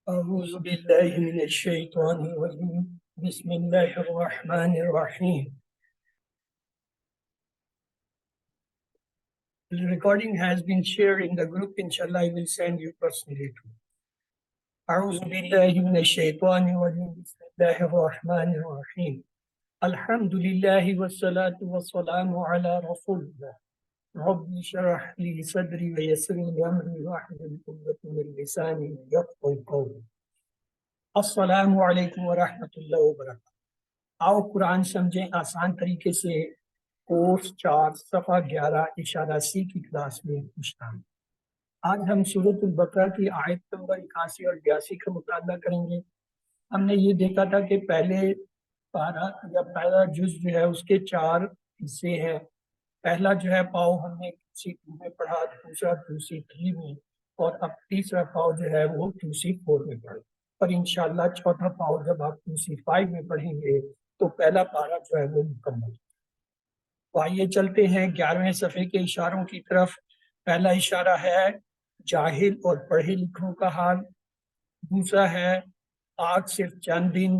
أعوذ بالله من الشيطان الرجيم بسم الله الرحمن الرحيم. The recording has been shared in the group. Inshallah, I will send you personally too. أعوذ بالله من الشيطان الرجيم بسم الله الرحمن الرحيم. الحمد لله والصلاة والسلام على رسول الله. رب اشرح لي صدري ويسر لي أمري واحلل عقدة من لساني يفقهوا قولي. السلام علیکم ورحمۃ اللہ وبرکاتہ. آؤ قرآن سمجھیں آسان طریقے سے. کورس 4 صفحہ 11 اشارہ سی کی کلاس میں خوشامد. آج ہم سورۃ البقرہ کی آیت نمبر 81 اور 82 کا مطالعہ کریں گے. ہم نے یہ دیکھا تھا کہ پہلے پارہ یا پہلا جز جو ہے اس کے 4 حصے ہیں. پہلا جو ہے پاؤ ہم نے C2 میں پڑھا، دوسرا C3 میں، اور اب تیسرا پاؤ جو ہے وہ C4 میں پڑھا. اور انشاءاللہ چوتھا پاؤ جب آپ C5 میں پڑھیں گے تو پہلا پارہ جو ہے وہ مکمل. تو آئیے چلتے ہیں 11ویں صفحے کے اشاروں کی طرف. پہلا اشارہ ہے جاہل اور پڑھے لکھوں کا حال، دوسرا ہے آگ صرف چند دن،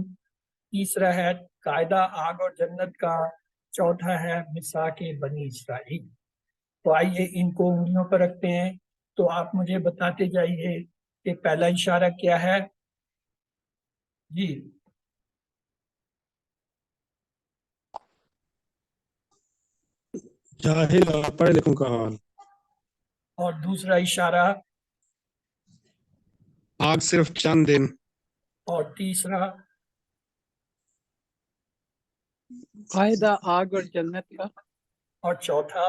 تیسرا ہے قاعدہ آگ اور جنت کا، چوتھا ہے میثاق بنی اسرائیل. تو آئیے ان کو انگلیوں پر رکھتے ہیں. تو آپ مجھے بتاتے جائیے کہ پہلا اشارہ کیا ہے. جی جاہل اور پڑھے لکھوں کا حال. اور دوسرا اشارہ آگ صرف چند دن. اور تیسرا قاعدہ آگ اور جنت کا. اور چوتھا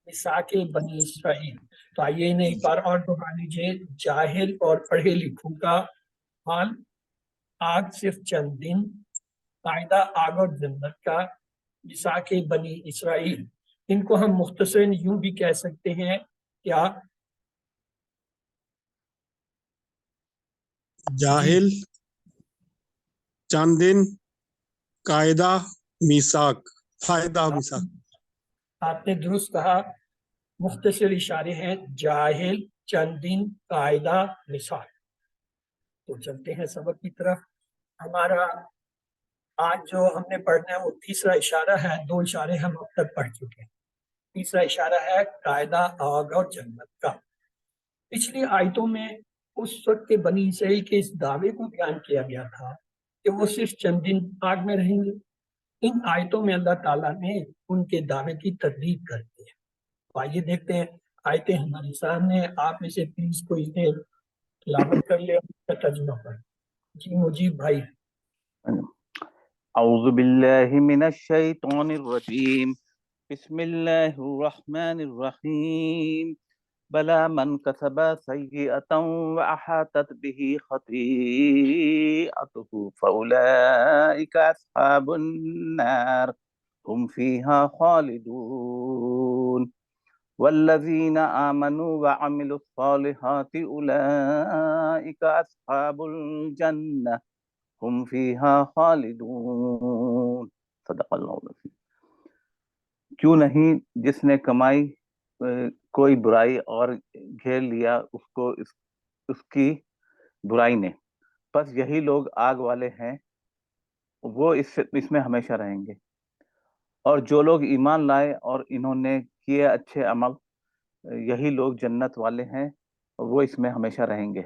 میثاق بنی اسرائیل. تو آئیے انہیں ایک بار اور دہرا لیجیے. جاہل اور پڑھے لکھوں کا حال، آگ صرف چند دن، قاعدہ آگ اور جنت کا، میثاق بنی اسرائیل. ان کو ہم مختصراً یوں بھی کہہ سکتے ہیں کیا؟ جاہل، چند دن، قاعدہ، میثاق، فائدہ میثاق. آپ نے درست کہا. مختصر اشارے ہیں جاہل، چند دن، قاعدہ، میثاق. تو چلتے ہیں سبق کی طرف. ہمارا آج جو ہم نے پڑھنا ہے وہ تیسرا اشارہ ہے. 2 اشارے ہم اب تک پڑھ چکے ہیں. تیسرا اشارہ ہے قاعدہ آگ اور جنت کا. پچھلی آیتوں میں اس وقت کے بنی اسرائیل کے اس دعوے کو بیان کیا گیا تھا کہ وہ صرف چند دن آگ میں رہیں گے. ان آیتوں میں اللہ تعالیٰ نے ان کے دعوے کی تردید کر دی ہے. آئیے دیکھتے ہیں آیتیں ہمارے سامنے. آپ میں سے پلیز کوئی تلاوت کر لے اور اس کا ترجمہ پڑھ. جی مجیب بھائی. اعوذ باللہ من الشیطان الرجیم بسم اللہ الرحمن الرحیم بلا من کسب سیئۃ واحاطت به خطیئته فاولئک اصحاب النار هم فیہا خالدون والذین آمنوا وعملوا الصالحات اولئک اصحاب الجنہ ہم فیہا خالدون. صدق اللہ العظیم. کیوں نہیں جس نے کمائی کوئی برائی اور گھیر لیا اس کو اس کی برائی نے، بس یہی لوگ آگ والے ہیں، وہ اس میں ہمیشہ رہیں گے. اور جو لوگ ایمان لائے اور انہوں نے کیے اچھے عمل، یہی لوگ جنت والے ہیں اور وہ اس میں ہمیشہ رہیں گے.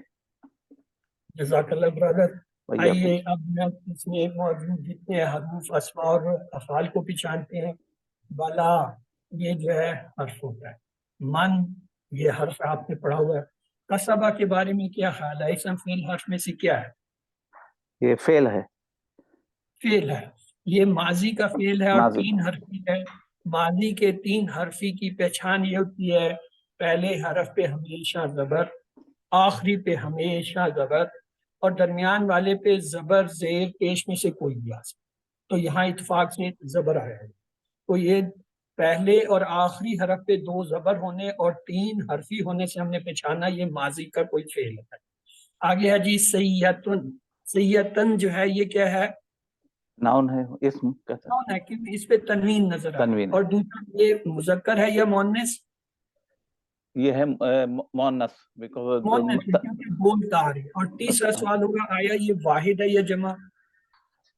جزاک اللہ برادر. آئیے اب میں اس میں موجود جتنے حروف، اسماء اور افعال کو پہچانتے ہیں. بلا یہ جو ہے حرف ہوتا ہے. من یہ حرف آپ نے پڑھا ہوا ہے. کسبہ کے بارے میں کیا خیال ہے؟ اسم فعل حرف میں سے کیا ہے؟ یہ فعل ہے. فعل ہے. یہ ماضی کا فعل ہے اور 3 حرفی ہے. ماضی کے 3 حرفی کی پہچان یہ ہوتی ہے پہلے حرف پہ ہمیشہ زبر، آخری پہ ہمیشہ زبر، اور درمیان والے پہ زبر زیر پیش میں سے کوئی بھی آ سکتا. تو یہاں اتفاق سے زبر آیا ہے. تو یہ پہلے اور آخری حرف پہ 2 زبر ہونے اور 3 حرفی ہونے سے ہم نے پہچانا یہ ماضی کا کوئی فعل ہے. آگے ہے جی سیئتن. سیئتن جو ہے یہ کیا ہے؟ ناؤن ہے، اسم ناؤن ہے کہ اس پہ تنوین نظر آ رہا ہے. اور دوسرا یہ مذکر ہے یا مؤنث؟ یہ ہے مؤنث بیکاز مؤنث ہے کیونکہ بولتا آ رہی ہے. اور تیسرا سوال ہوگا آیا یہ واحد ہے یا جمع؟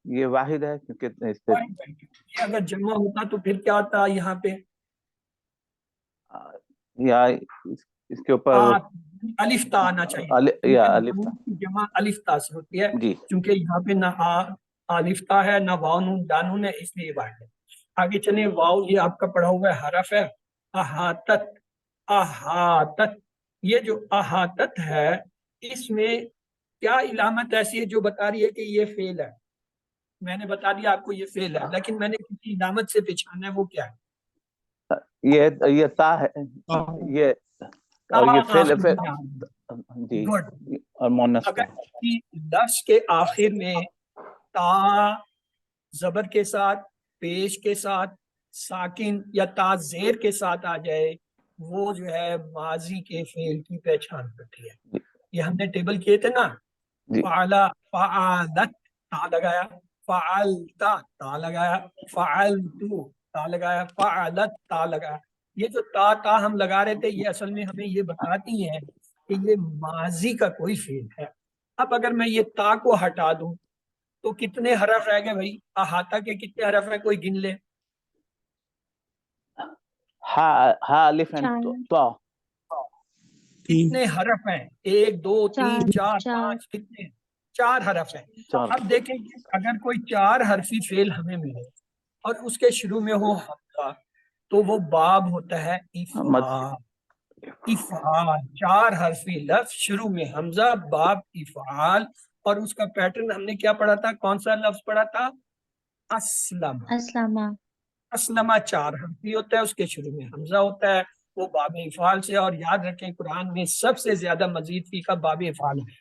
یہ واحد ہے کیونکہ اس پہ واحد ہے. یہ اگر جمع ہوتا تو پھر کیا ہوتا یہاں پہ؟ یا اس کے اوپر الف تا آنا چاہیے. یا الف تا. جمع الف تا سے ہوتی ہے جی کیونکہ یہاں پہ نہ الف تا ہے نہ واو نون دانون ہے، اس لیے واحد ہے. آگے چلیں. واو یہ آپ کا پڑھا ہوا ہے حرف ہے. احاطت، احاطت، یہ جو احاطت ہے اس میں کیا علامت ایسی ہے جو بتا رہی ہے کہ یہ فعل ہے؟ میں نے بتا دیا آپ کو یہ فعل ہے، لیکن میں نے کسی علامت سے پہچانا ہے، وہ کیا ہے؟ یہ تا ہے یہ اور یہ فعل جی گڈ. اور مؤنث اگر کا کسی لفظ کے آخر میں تا زبر کے ساتھ، پیش کے ساتھ، ساکن یا تا زیر کے ساتھ آ جائے وہ جو ہے ماضی کے فعل کی پہچان کرتی ہے. یہ ہم نے ٹیبل کیے تھے نا. جی فعلا، فعالت، تا لگایا. فعلتا، تا لگایا. فعلتو، تا لگایا. فعلت، تا لگایا. یہ جو تا ہم لگا رہے تھے یہ اصل میں ہمیں یہ بتاتی ہے کہ یہ ماضی کا کوئی فعل ہے. اب اگر میں یہ تا کو ہٹا دوں تو کتنے حرف رہ گئے بھائی؟ احاطہ کے کتنے حرف ہیں کوئی گن لے. ہا الف اینڈ تا کتنے حرف ہیں؟ 1 2 3 4 چار 5 کتنے؟ 4 حرف ہیں. چار. اب دیکھیں کہ اگر کوئی 4 حرفی فعل ہمیں ملے اور اس کے شروع میں ہو حمزہ تو وہ باب ہوتا ہے افعال. افعال 4 حرفی لفظ شروع میں حمزہ باب افعال. اور اس کا پیٹرن ہم نے کیا پڑھا تھا؟ کون سا لفظ پڑھا تھا؟ اسلم. اسلامہ. اسلمہ 4 حرفی ہوتا ہے، اس کے شروع میں حمزہ ہوتا ہے، وہ باب افعال سے. اور یاد رکھیں قرآن میں سب سے زیادہ مزید فی کا باب افعال ہے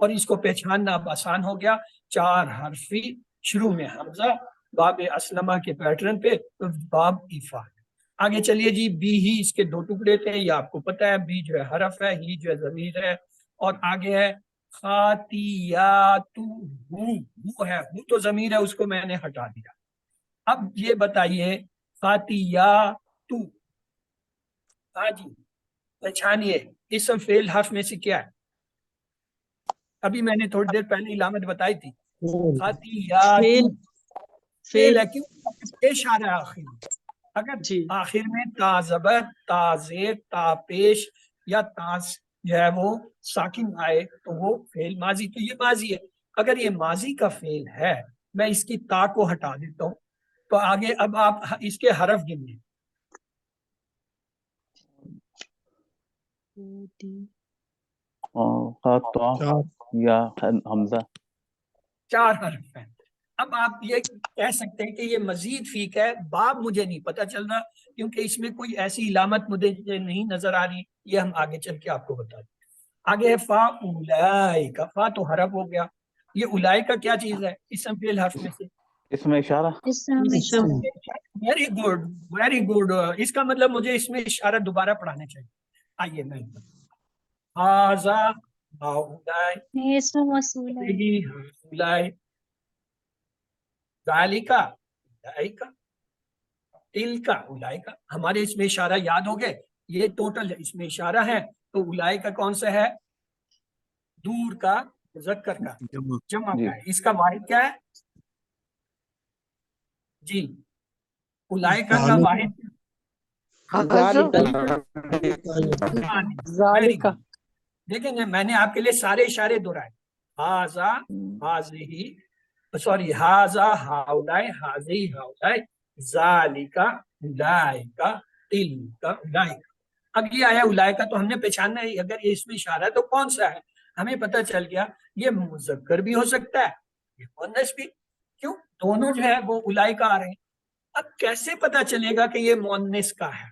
اور اس کو پہچاننا اب آسان ہو گیا. 4 حرفی شروع میں حمزہ باب اسلمہ کے پیٹرن پہ باب افعال. آگے چلیے جی. بی ہی اس کے 2 ٹکڑے تھے، یہ آپ کو پتہ ہے. بی جو ہے حرف ہے، ہی جو ہے ضمیر ہے. اور آگے ہے خاتیاتو، ہو ہے، ہو تو ضمیر ہے، اس کو میں نے ہٹا دیا. اب یہ بتائیے خاتیاتو، ہاں جی پہچانیے اسم فعل حرف میں سے کیا ہے؟ ابھی میں نے تھوڑی دیر پہلے علامت بتائی تھی. خاتیاتو فعل ہے، کیوں؟ پیش آ رہا ہے آخر میں. اگر جی آخر میں تا زبر، تا زیر، تا پیش یا تا جو ہے وہ ساکن آئے تو وہ فعل ماضی. تو یہ ماضی ہے. اگر یہ ماضی کا فعل ہے میں اس کی تا کو ہٹا دیتا ہوں تو آگے اب آپ اس کے حرف گن لیں. تا یا حمزہ 4 حرف ہیں. اب آپ یہ کہہ سکتے ہیں کہ یہ مزید فیق ہے. باب مجھے نہیں پتہ چل رہا کیونکہ اس میں کوئی ایسی علامت مجھے نہیں نظر آ رہی. یہ ہم آگے چل کے آپ کو بتا دیں. آگے ہے فا اولائک. فا تو حرف ہو گیا. یہ اولائک کا کیا چیز ہے؟ اسم فعل حرف میں سے. اس میں اشارہ. Very good, very good. اس کا مطلب مجھے اس میں اشارہ دوبارہ پڑھانا چاہیے. آئیے میں ہاذا ہاؤلائی اسم موصول ہے. ہاؤلائی ذالکا اولائکا تلکا اولائکا. ہمارے اس میں اشارہ یاد ہو گئے. یہ ٹوٹل اس میں اشارہ ہے تو اولائکا کون سا ہے؟ دور کا، مذکر کا، جمع جی. کا ہے. اس کا واحد کیا ہے؟ جی اولائکا کا واحد ذالکا. دیکھیں گے میں نے آپ کے لیے سارے اشارے دہرائے. ہاذا، ہاذہی، سوری ہاذا ہاؤلائی، ہاذہی ہاؤلائی، ذالکا اولائکا تلکا اولائکا. اب یہ آیا اولائکا تو ہم نے پہچاننا ہے اگر یہ اس میں اشارہ ہے تو کون سا ہے. ہمیں پتہ چل گیا یہ مذکر بھی ہو سکتا ہے، یہ مؤنث بھی. کیوں؟ دونوں جو ہے وہ اولائکا آ رہے ہیں. اب کیسے پتہ چلے گا کہ یہ مؤنث کا ہے؟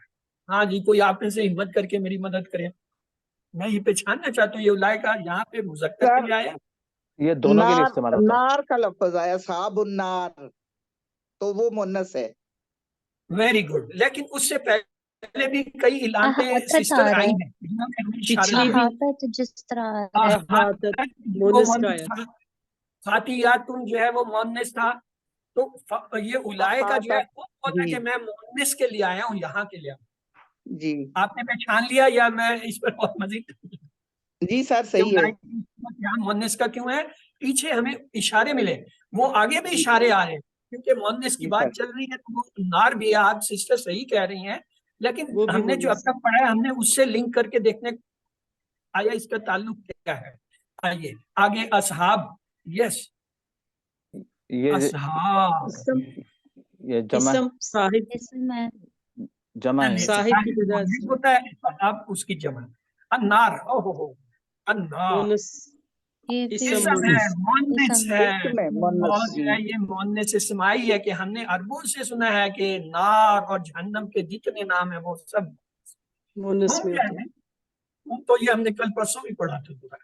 ہاں جی کوئی آپ میں سے ہمت کر کے میری مدد کرے. میں یہ پہچاننا چاہتا ہوں یہ اولائکا یہاں پہ مذکر کے لیے آیا. یہ دونوں کے لیے استعمال ہوتا ہے. نار کا لفظ آیا صحاب النار تو وہ مؤنث ہے. Very good. لیکن اس سے پہلے بھی کئی علامتیں احاطت اس طرح آ رہا آئی ہے. ہیں جنہوں نے ہمیں پچھلی اشارہ بھی احاطت جس طرح آ رہا ہے. احاطت وہ مؤنث کا مؤنث ہے. تھا. خاتیاتن جو ہے وہ مؤنث تھا. تو یہ اولائکا جو ہے وہ بولا کہ میں مؤنث کے لیے آیا ہوں، یہاں کے لیے آیا ہوں. جی آپ نے پہچان لیا یا میں اس پر بہت مزید جی سر صحیح ہے. یہاں مونس کا کیوں ہے؟ پیچھے ہمیں اشارے ملے، وہ آگے بھی اشارے آ رہے ہیں کیونکہ مونس کی جی بات سر. چل رہی ہے تو وہ نار بھی ہے. آپ سسٹر صحیح کہہ رہی ہیں، لیکن وہ بھی ہم نے جو اب مونس. تک پڑھا ہے ہم نے اس سے لنک کر کے دیکھنے آیا اس کا تعلق کیا ہے. آئیے آگے اصحاب. یس یہ اصحاب اسم یہ جمع اسم صاحب اسم ہے. جمع ہے. صاحب کی جگہ مونس ہوتا ہے، اب اس کی جمع النار. او ہو النار مونس یہ اسم فعل اسم ہے. ہے، مونس اسم ہے. اسم ہے مونس. اور جو ہے یہ مونس اسمائی ہے کہ ہم نے عربوں سے سنا ہے کہ نار اور جہنم کے جتنے نام ہیں وہ سب مونس ہم میں کیا ہوتا ہے. ہیں. تو یہ ہم نے کل پرسوں بھی پڑھا تھا،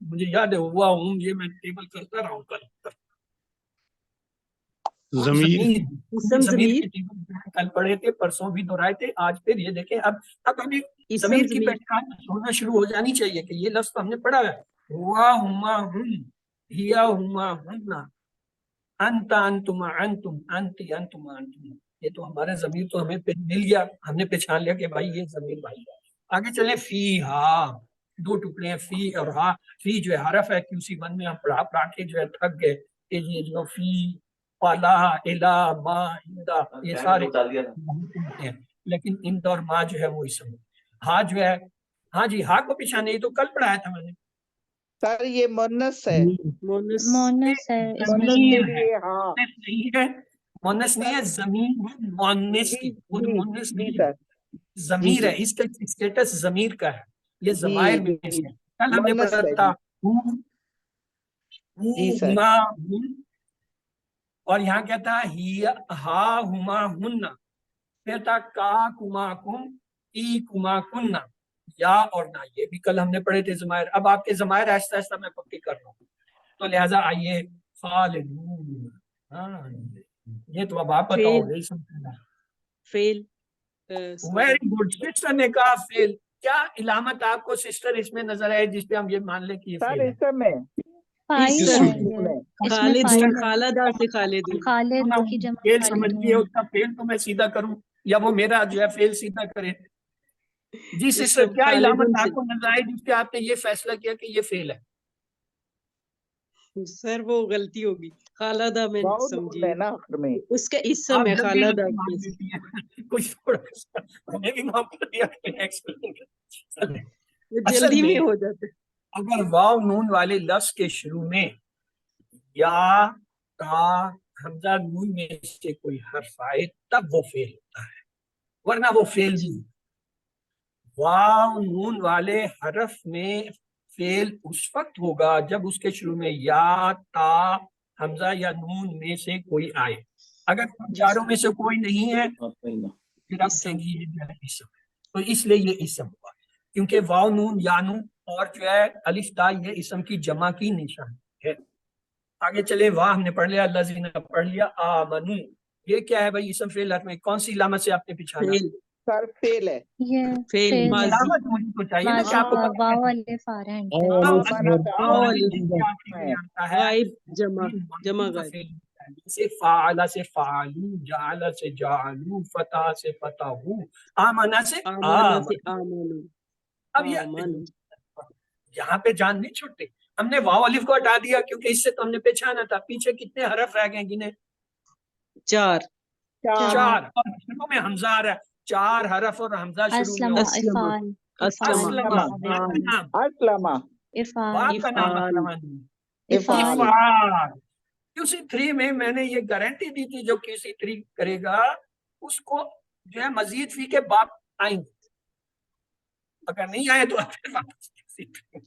مجھے یاد ہے ہوا ہوں، یہ میں ٹیبل کرتا رہا ہوں کل. ضمیر اسم ضمیر ضمیر کے ٹیبل کل پڑھے تھے، پرسوں بھی دہرائے تھے، آج پھر یہ دیکھیں. اب ہمیں اسم ضمیر کی ضمیر پہچان ہونا شروع ہو جانی چاہیے کہ یہ لفظ تو ہم نے پڑھا ہے. ہوا ہما ہم، ہیا ہما ہننا، انت انتما انتم، انتی انتما انتم. یہ تو ہمارا ضمیر تو ہمیں مل گیا، ہم نے پہچان لیا کہ بھائی یہ ضمیر بھائی ہے. آگے چلیں. فی ہا، دو ٹکڑے ہیں فی اور ہا. فی جو ہے حرف ہے، QC1 میں ہم پڑھا کے جو ہے تھک گئے کہ یہ جو فی پالا الا ما اندا یہ سارے ہیں، لیکن اند اور ما جو ہے وہ اسم ہے. ہا جو ہے، ہاں جی ہا کو پہچانے، یہ تو کل پڑھایا تھا میں نے. سر یہ مونس ہے. مونس مونس ہے. اس میں مونس کے ضمیر ہے، لیے ہاں. مونس نہیں ہے، مونس نہیں ہے، زمین ہے مونس جی کی، خود جی مونس جی نہیں ہے، سر. جی ضمیر جی ہے. اس کا اسٹیٹس ضمیر کا ہے، یہ جی ضمائر میں جی سے ہے. کل ہم نے مونس پڑھا ہے تھا جی. جی سر. ہما ہن، اور یہاں کیا تھا ہا ہما ہننا، پھر تھا کا کما کم، ای کما کننا، یا اور نہ. یہ بھی کل ہم نے پڑھے تھے ضمائر. اب آپ کے ضمائر آہستہ آہستہ میں پکی کر رہا ہوں، تو لہٰذا آئیے خالدون. ہاں یہ تو اب آپ بتاؤ فیل گے. Feel very good. سسٹر نے کہا فیل. کیا علامت آپ کو سسٹر اس میں نظر آئے جس پہ ہم یہ مان لیں کہ یہ سر فیل ہے؟ اسم ہے. فاعل اسم ہے ہے. یہ. اس میں خالدون فاعل ہے. خالدہ سے خالدون. خالد کی جمع فیل سمجھ لیے، خالدون. اس کا فیل تو میں سیدھا کروں یا وہ میرا جو ہے فیل سیدھا کرے؟ جی سسٹر اسم کیا خالدون علامت سے. آپ کو نظر آئے جس پہ آپ نے یہ فیصلہ کیا کہ یہ فیل ہے؟ سر وہ غلطی ہوگی، خالدہ میں واؤ نون سمجھیے، ہے نا آخر میں. اس کا اسم آپ ہے جب بھی خالدہ غلطی مان کے. لیتی ہیں کچھ تھوڑا سا ہمیں بھی معاف کر دیا کریں explain کریں. وہ اصل جلدی میں میں ہو جاتا ہے. اگر واو نون والے لفظ کے شروع میں یا تا حمزہ نون میں سے کوئی حرف آئے تب وہ فیل ہوتا ہے، ورنہ وہ فیل نہیں. واو نون والے حرف میں فیل اس وقت ہوگا جب اس کے شروع میں یا تا حمزہ یا نون میں سے کوئی آئے. اگر چاروں میں سے کوئی نہیں ہے پھر آپ کہیں گے یہ جو ہے اسم ہے. تو اس لیے یہ اسم ہوا کیونکہ واو نون یا نون اور جو ہے الف تا یہ اسم کی جمع کی نشانی ہے. آگے چلے. واہ ہم نے پڑھ لیا، الذین پڑھ لیا، آمنو یہ کیا ہے بھائی؟ اسم فعل حرف میں کون سی علامت سے آپ نے پچھانا؟ فیل سر فیل ہے. یہ فیل فعل ہے. ماضی. علامت مجھے تو چاہیے نا کہ آپ کو پتہ واو ہے. الف آ رہا ہے. غائب جمع جمع غائب. جیسے فعل سے فعلو، جعل سے جعلو، فتح سے فتحو، آمنہ سے آمانہ سے آمن. آمانو. اب یہ آمانو. یہاں پہ جان نہیں چھوٹتے. ہم نے واو الف کو ہٹا دیا کیونکہ اس سے تو ہم نے پہچانا تھا. پیچھے کتنے حرف رہ گئے گنے؟ 4. چار. اور شروع میں حمزہ آ رہا ہے. 4 حرف اور حمزہ شروع میں. اسلم اسلم. افعال. اسلم. اسلم. افعال. کا نام افعال. افعال. افعال. QC3 میں میں نے یہ گارنٹی دی تھی جو QC3 کرے گا اس کو جو ہے مزید فی کے باپ آئیں گے، اگر نہیں آئے تو پھر واپس QC3.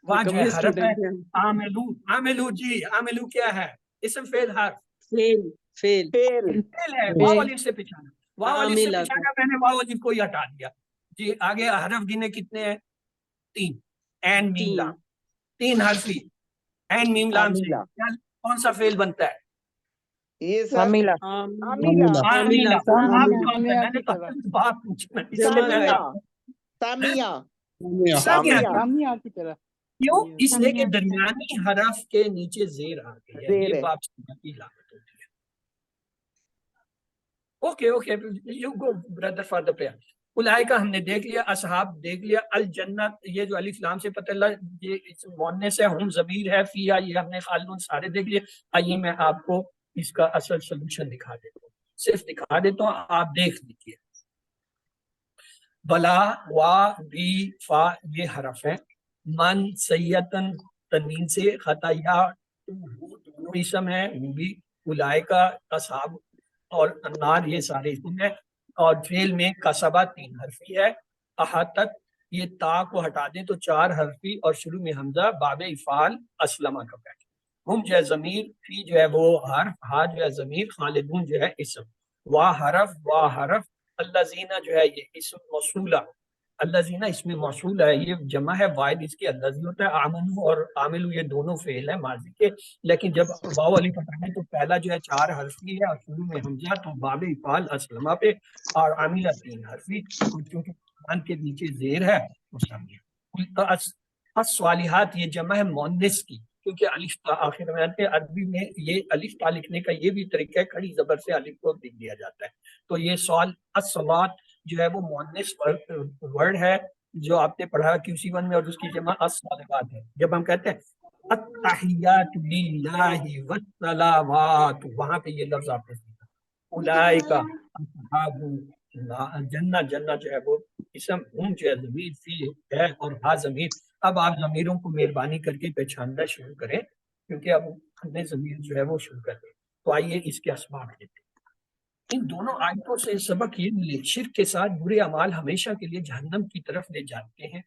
وہاں جو ہے حرف ہے عاملو. عاملو جی عاملو کیا ہے؟ اسم فعل حرف. فیل فیل فیل. فعل ہے. واو الف سے پچھانا. واو الف سے عاملہ. پچھانا میں نے واو الف کو ہی ہٹا دیا. جی آگے حرف گنے کتنے ہیں؟ 3. این میم لام 3 حرفی. این میم لام سے کون سا فعل بنتا ہے؟ یہ سر عاملہ. عاملہ. عاملہ. عاملہ. میں نے تو بات پوچھنا اس سے جمع پہلے غائب. سامیہ. سامیہ. سامیہ. کی طرح. کیوں؟ اس لیے کہ سامیہ. درمیانی حرف کے نیچے زیر آ گئی ہے، زیر یہ ہے. باپ سامیہ کی علامت ہوتی ہے. Okay okay you go brother for the prayer. اولئک ہم نے دیکھ لیا، اصحاب دیکھ لیا، الجنت یہ جو الف لام سے پتہ لگا یہ مؤنث ہے، ہم ضمیر ہے، فیہا یہ ہم نے خالدون سارے دیکھ لیے۔ آئیے میں آپ کو اس کا اصل سولوشن دکھا دیتا ہوں، صرف دکھا دیتا ہوں، آپ دیکھ لیجیے۔ بلا، وا، بی، فا یہ حرف ہیں، من سیتن تنوین سے، خطایا دونوں اسم ہے، وہ بھی اولئک اصحاب اور النار یہ سارے اسم ہیں، اور فعل میں کسبہ 3 حرفی ہے، احاطت یہ تا کو ہٹا دیں تو 4 حرفی، اور شروع میں حمزہ، باب افعال اسلمہ کا بیٹھ، ہم جو ہے ضمیر، فی جو ہے وہ حرف، ہا جو ہے ضمیر، خالدون جو ہے اسم، وا حرف، الذین جو ہے یہ اسم موصولہ، الذین اس میں موصول ہے، یہ جمع ہے، واحد اس کے الذی ہوتا ہے، آمنو اور عاملو یہ دونوں فعل ہیں ماضی کے، لیکن جب واو علی ہٹانا ہے تو پہلا جو ہے 4 حرفی ہے اور شروع میں حمزہ، تو باب افعال اسلمہ پہ، اور عاملہ 3 حرفی، اور چونکہ قرآن کے نیچے زیر ہے وہ سمجھے۔ الصالحات یہ جمع ہے مؤنث کی، کیونکہ الف تا آخر میں آتے ہیں، عربی میں یہ الف تا لکھنے کا یہ بھی طریقہ ہے، کھڑی زبر سے الف کو لکھ دیا جاتا ہے، تو یہ سوال الصلاۃ جو ہے وہ مؤنث ورڈ ہے جو آپ نے پڑھا QC1 میں، اور اس کی جمع الصالحات ہے۔ جب ہم کہتے ہیں التحیات للہ والصلوات، وہاں پہ یہ لفظ آپ نے سیکھا، اولئک اصحاب جنہ، جنہ جو ہے وہ اسم، ہم جو ہے ضمیر فی ہے، اور ہا ضمیر۔ اب آپ ضمیروں کو مہربانی کر کے پہچاننا شروع کریں، کیونکہ اب ہم نے ضمیر جو ہے وہ شروع کر دیں۔ تو آئیے اس کے اسباب لیتے ہیں۔ ان دونوں آیتوں سے سبق یہ ملے، شرک کے ساتھ برے اعمال ہمیشہ کے لیے جہنم کی طرف لے جاتے ہیں،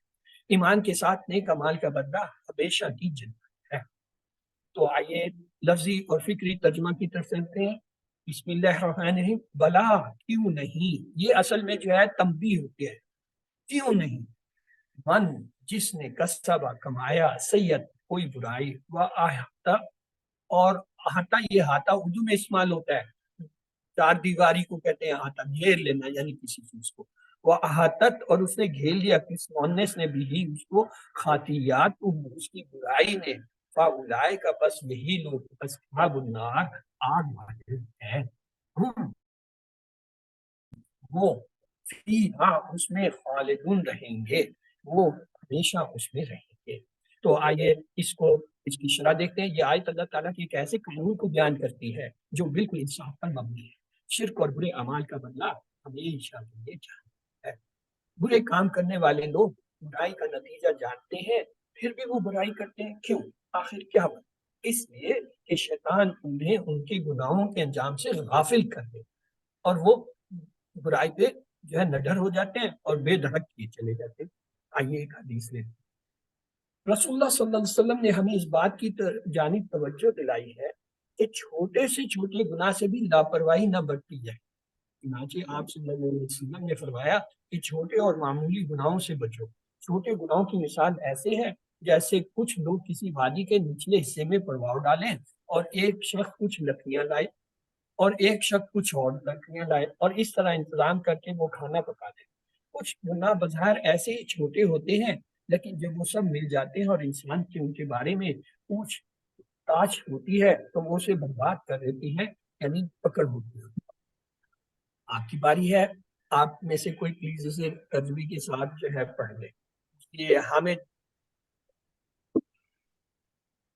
ایمان کے ساتھ نیک اعمال کا بدلہ ہمیشہ کی جنت ہے۔ تو آئیے لفظی اور فکری ترجمہ کی طرف چلتے ہیں۔ بسم اللہ الرحمن الرحیم، بلا کیوں نہیں، یہ اصل میں جو ہے تنبیہ ہوتی ہے، کیوں نہیں، من جس نے کسبہ کمایا، سید کوئی برائی، و احاطہ اور احاطہ یہ احاطہ اردو میں استعمال ہوتا ہے، 4 دیواری کو کہتے ہیں احاطہ، گھیر لینا یعنی کسی چیز کو، وہ احاطت اور اس نے گھیر لیا، کس مؤنث نے بھی اس کو، خاطیات کو اس کی برائی نے، فاولائک کا بس یہی لوگ اصحاب النار آگ والے ہیں، ہم وہ فیہا اس میں خالدون رہیں گے، وہ ہمیشہ اس میں رہیں گے۔ تو آئیے اس کو، اس کی شرح دیکھتے ہیں۔ یہ آیت اللہ تعالیٰ کی ایک ایسے قانون کو بیان کرتی ہے جو بالکل انصاف پر مبنی ہے، شرک اور برے اعمال کا بدلہ ہمیشہ کے لیے جہنم ہے۔ برے کام کرنے والے لوگ برائی کا نتیجہ جانتے ہیں، پھر بھی وہ برائی کرتے ہیں، کیوں؟ آخر کیا وجہ؟ اس لیے کہ شیطان انہیں ان کے گناہوں کے انجام سے غافل کر دے، اور وہ برائی پہ جو ہے نڈر ہو جاتے ہیں اور بے دھڑک کیے چلے جاتے ہیں۔ آئیے ایک حدیث لیں۔ رسول اللہ صلی اللہ علیہ وسلم نے ہمیں اس بات کی جانب توجہ دلائی ہے کہ چھوٹے سے چھوٹے گناہ سے بھی لاپرواہی نہ برتی جائے۔ چنانچہ آپ صلی اللہ علیہ وسلم نے فرمایا کہ چھوٹے اور معمولی گناہوں سے بچو۔ چھوٹے گناہوں کی مثال ایسے ہے جیسے کچھ لوگ کسی وادی کے نچلے حصے میں پڑواؤ ڈالیں، اور ایک شخص کچھ لکڑیاں لائے اور ایک شخص کچھ اور لکڑیاں لائے، اور اس طرح انتظام کر کے وہ کھانا پکا دے۔ کچھ گناہ بظاہر ایسے ہی چھوٹے ہوتے ہیں، لیکن جب وہ سب مل جاتے ہیں اور انسان کے ان کے بارے میں پوچھ تاچھ ہوتی ہے تو وہ اسے برباد کر دیتی ہے، یعنی پکڑ ہوتی ہے۔ آپ کی باری ہے، آپ میں سے کوئی پلیز اسے ترجمے کے ساتھ جو ہے پڑھ لے۔ یہ حامد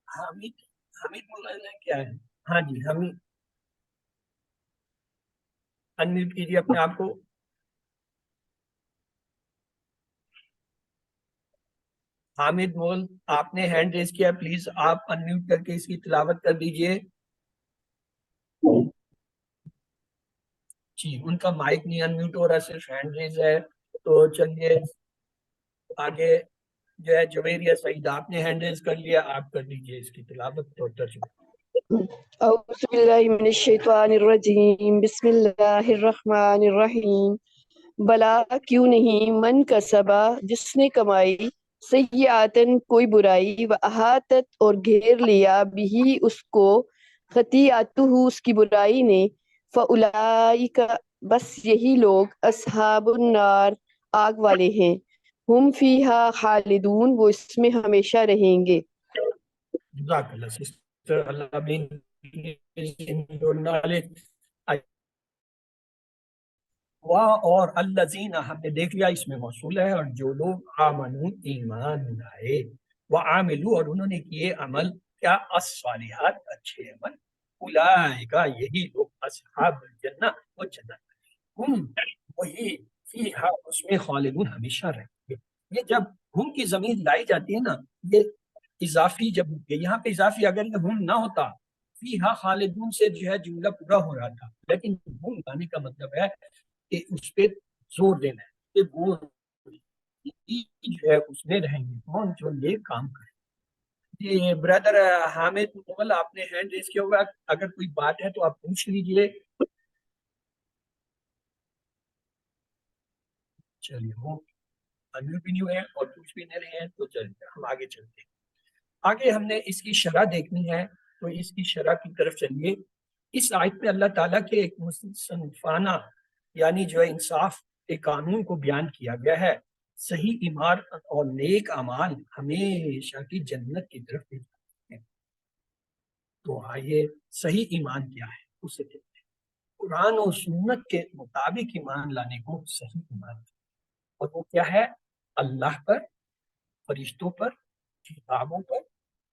حامد حامد مولانا کیا ہے؟ ہاں جی حامد، انمیوٹ کیجیے اپنے آپ کو۔ حامد مول آپ نے ہینڈ ریز کیا، پلیز آپ انمیوٹ کر کے اس کی تلاوت کر دیجئے۔ جی ان کا مائک نہیں انمیوٹ ہو رہا، صرف ہینڈ ریز ہے۔ تو چلیے آگے جو ہے جویریہ سعید، آپ نے ہینڈ ریز کر لیا، آپ کر دیجئے اس کی تلاوت اور ترجمہ۔ اعوذ باللہ من الشیطان الرجیم، بسم اللہ الرحمن الرحیم۔ بلا کیوں نہیں، من کسبہ جس نے کمائی، سیئاتن کوئی برائی، و احاطت اور گھیر لیا، بھی اس کو، خطیئاتہ اس کی برائی نے، فاولئک بس یہی لوگ، اصحاب النار آگ والے ہیں، ہم فیہا خالدون وہ اس میں ہمیشہ رہیں گے۔ جزاک اللہ سسٹر، اللہ بین اور الذین ہم نے دیکھ لیا اس میں موصول ہے، اور جو لوگ آمنو ایمان لائے، وعاملو اور انہوں نے کیے عمل، کیا الصالحات اچھے عمل، اولئک یہی لوگ اصحاب الجنہ وہ جنت ہم وہی فیہا اس میں خالدون ہمیشہ رہیں گے۔ یہ جب ہم کی ضمیر لائی جاتی ہے نا، یہ اضافی جب یہاں پہ اضافی اگر یہ ہم نہ ہوتا فیہا خالدون سے جو ہے جملہ پورا ہو رہا تھا، لیکن ہم لانے کا مطلب ہے کہ اس پہ زور دینا ہے کہ وہ جو ہے اس میں رہیں گے کون، جو یہ کام کرے۔ جی برادر حامد مغل آپ نے ہینڈ ریز کیا ہوا، اگر کوئی بات ہے تو آپ پوچھ لیجئے۔ چلیے وہ انمیوٹ بھی نہیں ہے اور پوچھ بھی نہیں رہے ہیں، تو چلیے ہم آگے چلتے ہیں۔ آگے ہم نے اس کی شرح دیکھنی ہے، تو اس کی شرح کی طرف چلیے۔ اس آیت میں اللہ تعالیٰ کے ایک مصنفانہ یعنی جو ہے انصاف کے قانون کو بیان کیا گیا ہے۔ صحیح ایمان اور نیک اعمال ہمیشہ کی جنت کی طرف لے جاتے ہیں۔ تو آئیے صحیح ایمان کیا ہے اسے دیکھتے ہیں۔ قرآن و سنت کے مطابق ایمان لانے کو صحیح ایمان ہے، اور وہ کیا ہے؟ اللہ پر، فرشتوں پر، کتابوں پر،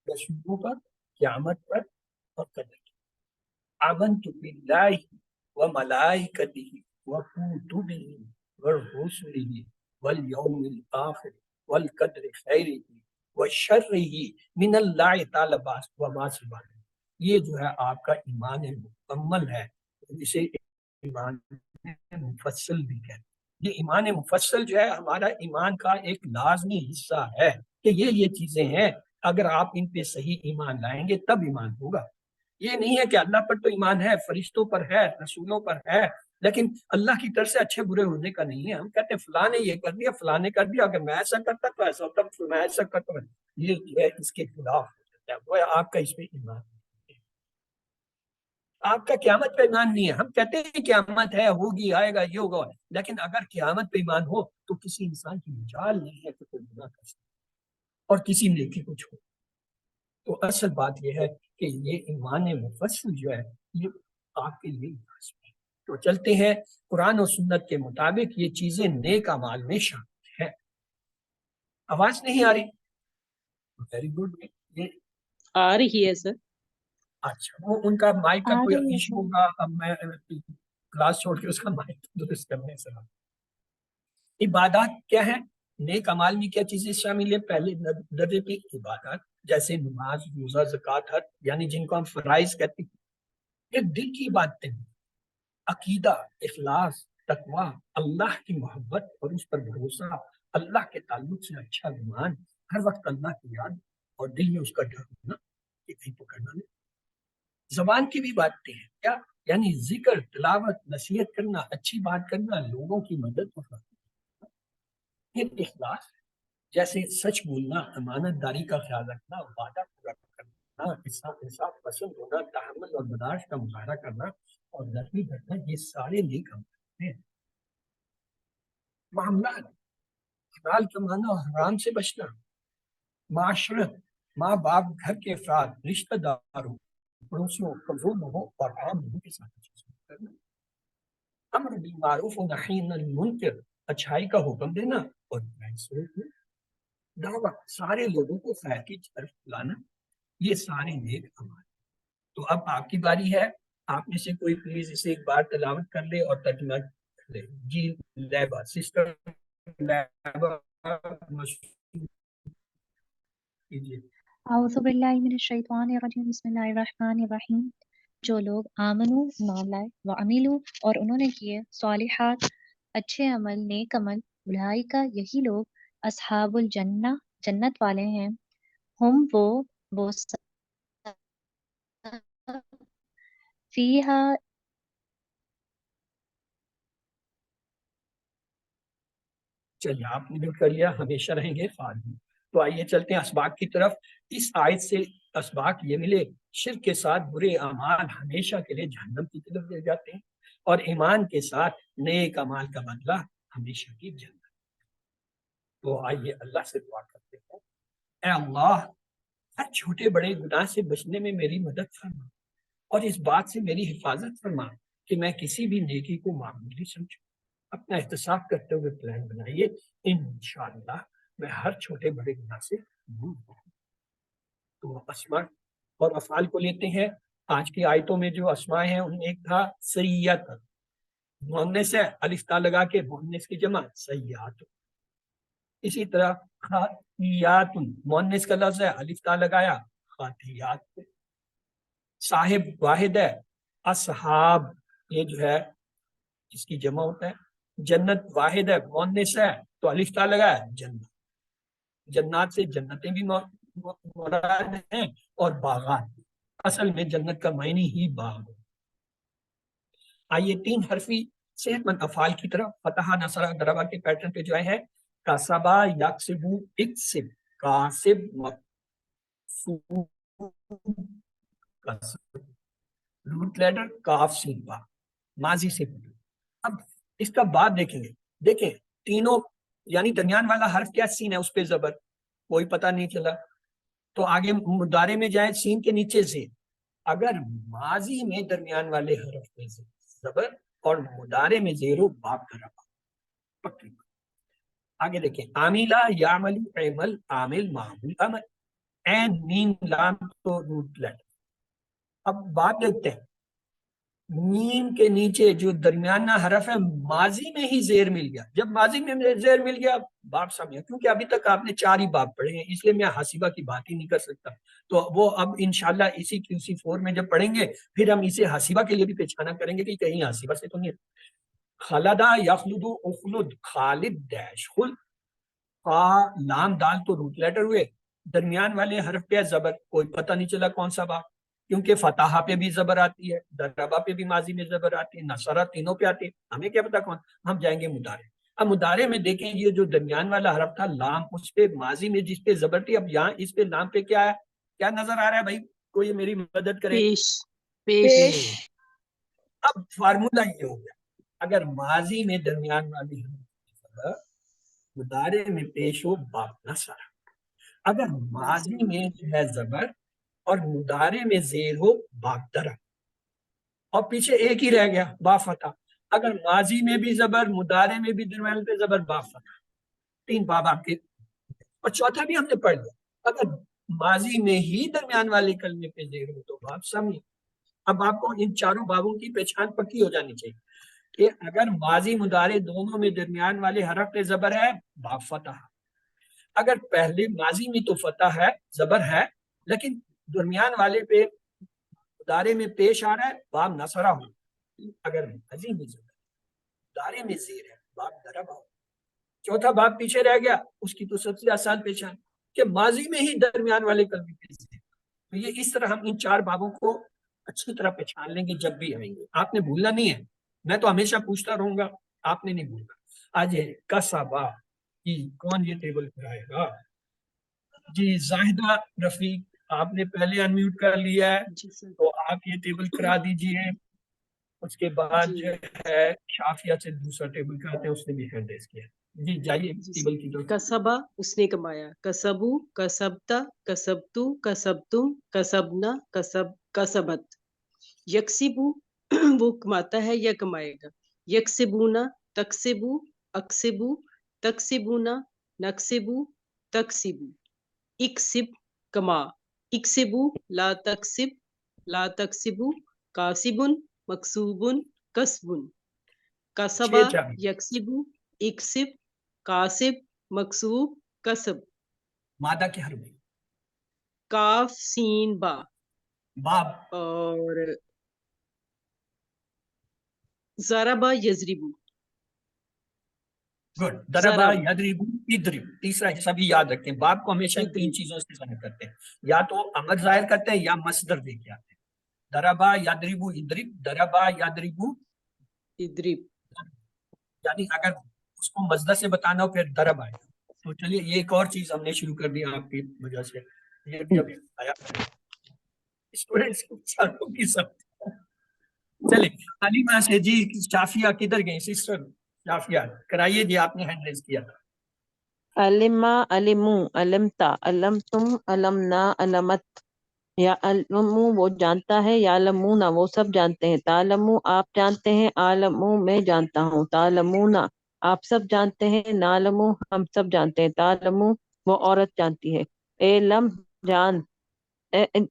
رسولوں پر، قیامت پر اور قدر پر۔ آمنت باللہ وملائکتہ وکتبہ ورسلہ والیوم الآخر والقدر خیرہ وشرہ من اللہ تعالی وما سواه۔ یہ جو ہے آپ کا ایمان مکمل ہے، اسے ایمان مفصل بھی کہتے ہیں۔ یہ ایمان مفصل جو ہے ہمارا ایمان کا ایک لازمی حصہ ہے کہ یہ چیزیں ہیں، اگر آپ ان پہ صحیح ایمان لائیں گے تب ایمان ہوگا۔ یہ نہیں ہے کہ اللہ پر تو ایمان ہے، فرشتوں پر ہے، رسولوں پر ہے، لیکن اللہ کی طرف سے اچھے برے ہونے کا نہیں ہے۔ ہم کہتے ہیں فلاں نے یہ کر دیا، فلاں نے کر دیا، اگر میں ایسا کرتا تو ایسا ہوتا، میں ایسا کرتا، یہ جو ہے اس کے خلاف ہوتا ہے، وہ آپ کا اس پہ ایمان نہیں ہے۔ آپ کا قیامت پہ ایمان نہیں ہے۔ ہم کہتے ہیں قیامت ہے، ہوگی، آئے گا، یہ ہوگا، لیکن اگر قیامت پہ ایمان ہو تو کسی انسان کی مجال نہیں ہے کہ کوئی گناہ کر سکے اور کسی نیکی کو چھوڑ۔ تو اصل بات یہ ہے کہ یہ ایمان مفصل جو ہے یہ آپ کے لیے لازمی ہے۔ تو چلتے ہیں، قرآن و سنت کے مطابق یہ چیزیں نیک اعمال میں شامل ہیں۔ آواز نہیں آ رہی؟ Very good. یہ آ رہی ہے سر۔ اچھا، وہ ان کا مائک کا آ کوئی رہی ہے ایشو سر۔ ہوگا، اب میں کلاس چھوڑ کے اس کا مائک درست کرنے سے۔ عبادات کیا ہے؟ نیک اعمال میں کیا چیزیں شامل ہیں؟ پہلے درجے کی عبادات جیسے نماز، روزہ، زکوٰۃ، حج، یعنی جن کو ہم فرائض کہتے ہیں۔ یہ دل کی باتیں، عقیدہ، اخلاص، تقویٰ، اللہ کی محبت اور اس پر بھروسہ، اللہ کے تعلق سے اچھا گمان، ہر وقت اللہ کی یاد اور دل میں اس کا ڈر ہونا، یہ کہیں پکڑنا نہیں۔ زبان کی بھی باتیں ہیں، کیا؟ یعنی ذکر، تلاوت، نصیحت کرنا، اچھی بات کرنا، لوگوں کی مدد کرنا۔ پھر اخلاص جیسے سچ بولنا، امانت داری کا خیال رکھنا، وعدہ پورا کرنا، انصاف پسند ہونا، تحمل اور برداشت کا مظاہرہ کرنا اور نرمی کرنا، یہ سارے نیک عمل ہیں۔ معاملات، حلال کمانا اور حرام سے بچنا، معاشرت، ماں باپ، گھر کے افراد، رشتہ داروں، پڑوسیوں، کمزور لوگوں اور عام لوگوں کے ساتھ اچھی سلوک کرنا، امر بالمعروف و نہی عن المنکر، اچھائی کا حکم دینا اور برائی سے روکنا، دعوت، سارے لوگوں کو خیر کی طرف لانا، یہ سارے نیک عمل۔ تو اب آپ کی باری ہے، آپ میں سے کوئی پلیز اسے ایک بار تلاوت کر لے اور ترجمہ کر لے۔ جی لیبا، سسٹر لیبا، کیجیے۔ اعوذ باللہ من الشیطان الرجیم، بسم اللہ الرحمن الرحیم۔ جو لوگ آمنو ایمان لائے، وعملو اور انہوں نے کیے، صالحات اچھے عمل، نیک عمل، اولئک یہی لوگ، اصحاب الجنہ جنت والے ہیں، ہم وہ فیہا چلیے آپ نے جو کر لیا، ہمیشہ رہیں گے خالدین۔ تو آئیے چلتے ہیں اسباق کی طرف۔ اس آیت سے اسباق یہ ملے، شرک کے ساتھ برے اعمال ہمیشہ کے لیے جہنم کی طرف لے جاتے ہیں، اور ایمان کے ساتھ نیک اعمال کا بدلہ ہمیشہ کی جنت۔ تو آئیے اللہ سے دعا کرتے ہیں، اے اللہ ہر چھوٹے بڑے گناہ سے بچنے میں میری مدد فرما، اور اس بات سے میری حفاظت فرما کہ میں کسی بھی نیکی کو معمولی سمجھوں اپنا احتساب کرتے ہوئے پلان بنائیے، انشاءاللہ میں ہر چھوٹے بڑے گناہ سے دور ہوں۔ تو اسماء اور افعال کو لیتے ہیں۔ آج کی آیتوں میں جو اسماء ہیں ان میں ایک تھا سیئات، مؤنث ہے، الف تا لگا کے مؤنث کی جمع سیئات۔ اسی طرح خاطیات، مؤنث کا لفظ ہے، الف تا لگایا خاطیات۔ صاحب واحد ہے، اصحاب یہ جو ہے اس کی جمع ہوتا ہے۔ جنت واحد ہے، مؤنث ہے تو الف تا لگایا جنت۔ جنات سے جنتیں بھی مراد ہیں اور باغات بھی۔ اصل میں جنت کا معنی ہی باغ ہے۔ آئیے 3 حرفی صحت مند افعال کی طرف، فتح نصرہ ضربہ کے پیٹرن پہ جو ہے کسبا یکسبو اکسب کاسب مکسوب کسب، روٹ لیٹر کاف سین با، ماضی سے پڑھو۔ اب اس کا بعد دیکھیں گے، دیکھیں تینوں یعنی درمیان والا حرف کیا سین ہے، اس پہ زبر کوئی پتہ نہیں چلا، تو آگے مضارع میں جائیں سین کے نیچے زیر۔ اگر ماضی میں درمیان والے حرف پہ زبر اور مضارع میں زیر ہو باب کا رفع، پکی بات۔ آگے دیکھیں عاملہ یعمل عمل عامل معمول عمل، عین میم لام تو روٹ لیٹر۔ اب بات دیکھتے ہیں، میم کے نیچے جو درمیانہ حرف ہے ماضی میں ہی زیر مل گیا۔ جب ماضی میں زیر مل گیا باب سمجھا، کیونکہ ابھی تک آپ نے 4 ہی باب پڑھے ہیں، اس لیے میں حاسبہ کی بات ہی نہیں کر سکتا۔ تو وہ اب انشاءاللہ اسی QC4 میں جب پڑھیں گے پھر ہم اسے حاسبہ کے لیے بھی پہچانا کریں گے کہ کہیں حاسبہ سے تو نہیں۔ خلدہ یخلد اخلد خالد ڈیش خل، فا لام دال تو روٹ لیٹر ہوئے، درمیان والے حرف پہ زبر، کوئی پتہ نہیں چلا کون سا باب، کیونکہ فتحہ پہ بھی زبر آتی ہے، ضربہ پہ بھی ماضی میں زبر آتی ہے، نصرہ تینوں پہ آتی ہے، ہمیں کیا پتا کون۔ ہم جائیں گے مضارع۔ اب مضارع میں دیکھیں یہ جو درمیان والا حرف تھا لام، اس پہ ماضی میں جس پہ زبر تھی، اب یہاں اس پہ لام پہ کیا ہے، کیا نظر آ رہا ہے بھائی، کوئی میری مدد کرے۔ پیش۔ اب فارمولہ یہ ہو گیا، اگر ماضی میں درمیان والی حرف مضارع میں پیش ہو باب نصرہ، اگر ماضی میں جو ہے زبر اور مضارع میں زیر ہو باب درہ، اور پیچھے ایک ہی رہ گیا با فتح، اگر ماضی میں بھی زبر مضارع میں بھی درمیان پہ زبر با فتح، 3 باب آپ کے۔ اور چوتھا بھی ہم نے پڑھ لیا، اگر ماضی میں ہی درمیان والے کلمے پہ زیر ہو تو باب سمیع۔ اب آپ کو ان 4 بابوں کی پہچان پکی ہو جانی چاہیے کہ اگر ماضی مضارع دونوں میں درمیان والے حرف پہ زبر ہے باب فتح، اگر پہلے ماضی میں تو فتح ہے زبر ہے لیکن درمیان والے پہ مضارع میں پیش آ رہا ہے باب نصرہ ہو، اگر ماضی میں زبر مضارع میں زیر ہے باب ضربہ ہو۔ چوتھا باب پیچھے رہ گیا، اس کی تو سب سے آسان پہچان کہ ماضی میں ہی درمیان والے کلمے پہ زیر۔ تو یہ اس طرح ہم ان 4 بابوں کو اچھی طرح پہچان لیں گے جب بھی آئیں گے، آپ نے بھولنا نہیں ہے، میں تو ہمیشہ پوچھتا رہوں گا، آپ نے نہیں بھولنا۔ آج ہے کسبا، جی کون یہ ٹیبل کرائے گا؟ جی زاہدہ رفیق، آپ نے پہلے انمیوٹ کر لیا ہے تو آپ یہ ٹیبل کرا دیجئے۔ اس کے بعد جو ہے شافیہ سے دوسرا ٹیبل کراتے ہیں، اس نے بھی ہینڈ ریز کیا۔ جی جائیے ٹیبل کی طرف۔ کسبا اس نے کمایا، کسبو کسبتا کسبتو کسبتم کسبنا کسبت، یکسبو وہ کماتا ہے یا کمائے گا، یکسبونا تکسبو اکسبو تکسبونا نکسبو تکسبو، اکسب کما، اکسبو لا تکسب لا تکسبو، کاسبن مکسوبن کسبن، کسبا یکسبو اکسب کاسب مکسوب کسب، مادہ کے حرف کاف سین با، باب اور ضربا یضربو، گڈ، ضربا ضرب یضرب اضرب، تیسرا حصہ بھی یاد رکھتے ہیں، باب کو ہمیشہ 3 چیزوں سے ظاہر کرتے ہیں، یا تو عمل ظاہر کرتے ہیں یا مصدر دے کے آتے ہیں۔ ضربا یضرب اضرب، ضربا یضرب اضرب، یعنی اگر اس کو مصدر سے بتانا ہو پھر ضرب آئے گا۔ تو چلیے یہ ایک اور چیز ہم نے شروع کر دی آپ کی وجہ سے، یہ بھی ابھی آیا اسٹوڈنٹس کی سب۔ چلے علیمہ سے جی شافیہ کدھر گئی سسٹر شافیہ، کرائیے جی، آپ نے ہینڈ ریز کیا تھا۔ علما علمو علمتا علمتم علمنا علمت، یعلمو وہ جانتا ہے، یعلمون وہ سب جانتے ہیں، تعلمو آپ جانتے ہیں، عالمو میں جانتا ہوں، تعلمون آپ سب جانتے ہیں، نعلمو ہم سب جانتے ہیں، تعلمو وہ عورت جانتی ہے، علم جان،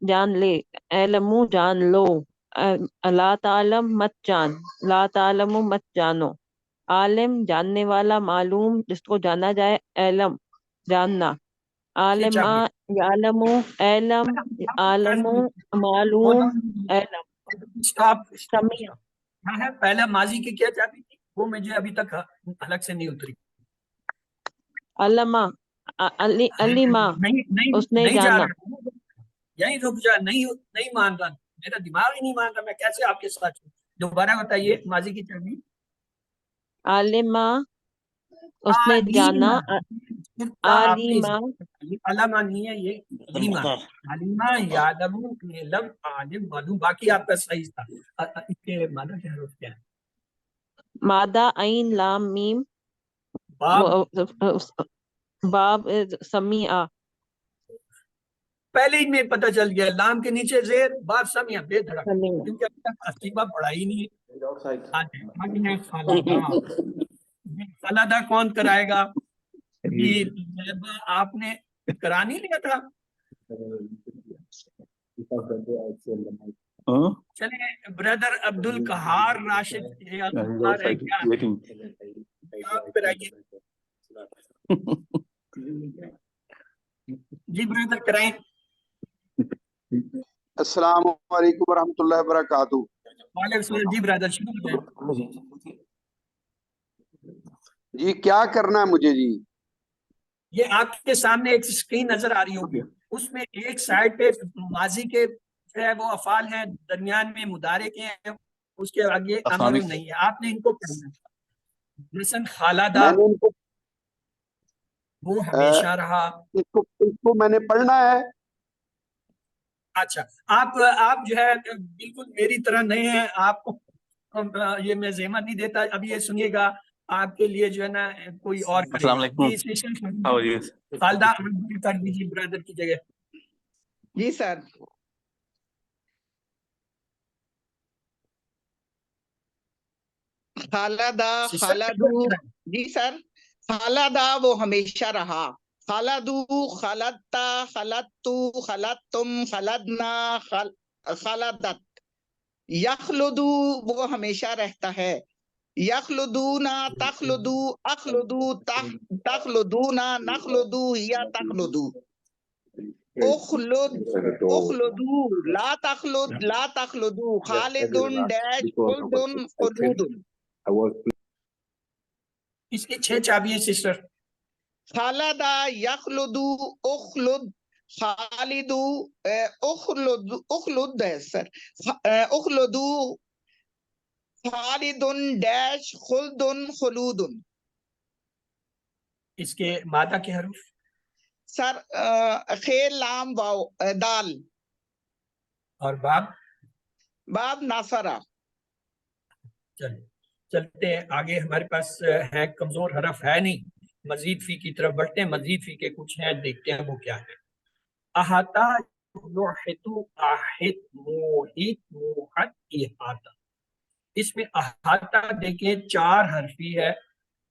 جان لے، علمو جان لو، لا تعلم مت جان، لا تعلمو مت جانو، عالم جاننے والا، معلوم جس کو جانا جائے، علم جاننا، عالم یعلم علم عالم معلوم علم سمیع کیا ہے پہلا ماضی کی کیا چاہتی تھی وہ مجھے ابھی تک الگ سے نہیں اتری. علما علیما اس نے نہیں جا جانا، رہا یہی رک جا, نہیں مان رہا, میرا دماغ ہی نہیں مان رہا, میں کیسے آپ کے ساتھ ہوں. دوبارہ بتائیے ماضی کی چابی. عالما اس نے جانا، عالما علامہ نہیں ہے یہ علما, علما یعلم علم عالم معلوم, باقی آپ کا صحیح تھا. اس کے معنی کیا حروف کیا ہے؟ مادہ عین لام میم باب سمیع، پہلے ہی میں پتہ چل گیا, لام کے نیچے زیر باب سمیع بے دھڑک, کیونکہ ابھی تک عقیبہ پڑھا ہی نہیں ہے. خالدہ کون کرائے گا؟ جی آپ نے کرا نہیں لیا تھا. چلے بردر عبد القہار راشد جی بردر کرائیں. السلام علیکم ورحمۃ اللہ وبرکاتہ. وعلیکم السلام. جی برادر شروع کریں. جی کیا کرنا ہے مجھے؟ جی یہ آپ کے سامنے ایک اسکرین نظر آ رہی ہوگی, اس میں ایک سائڈ پہ ماضی کے جو ہے وہ افعال ہیں, درمیان میں مضارع کے ہیں, اس کے آگے امر نہیں ہے. آپ نے ان کو پڑھنا ہے. مثلا خالدہ وہ ہمیشہ رہا. اس کو میں نے پڑھنا ہے. اچھا آپ جو ہے بالکل میری طرح نہیں ہیں, آپ کو یہ میں زحمت نہیں دیتا. اب یہ سنیے گا آپ کے لیے جو ہے نا کوئی اور کرے. السلام علیکم. خالدہ کر دیجیے برادر کی جگہ. جی سر. خالدہ خالدو. جی سر. خالدہ وہ ہمیشہ رہا. خالدو خالدتا خالدتو خالدتم خالدنا خالدت. یخلدو وہ ہمیشہ رہتا ہے. یخلدونا تخلدو اخلدو تخلدونا نخلدو یا تخلدو. اخلدو لا تخلد لا تخلدو خالدن ڈیش خلدن خلودن. اس کی 6 چابیاں سسٹر. خالدہ یخلدو اخلد خالدو اخلد ہے سر. اخلدو خالدن ڈیش خلدن خلودن. اس کے مادہ کے حروف سر خیر لام واو دال. اور باب باب ناصرہ. چلتے ہیں آگے. ہمارے پاس ہے کمزور حرف ہے نہیں, مزید فی کی طرف بڑھتے ہیں. مزید فی کے کچھ ہیں, دیکھتے ہیں وہ کیا ہے. احاطہ یحیطو احیط محیط موحد احاطہ. اس میں احاطہ دیکھیں 4 حرفی ہے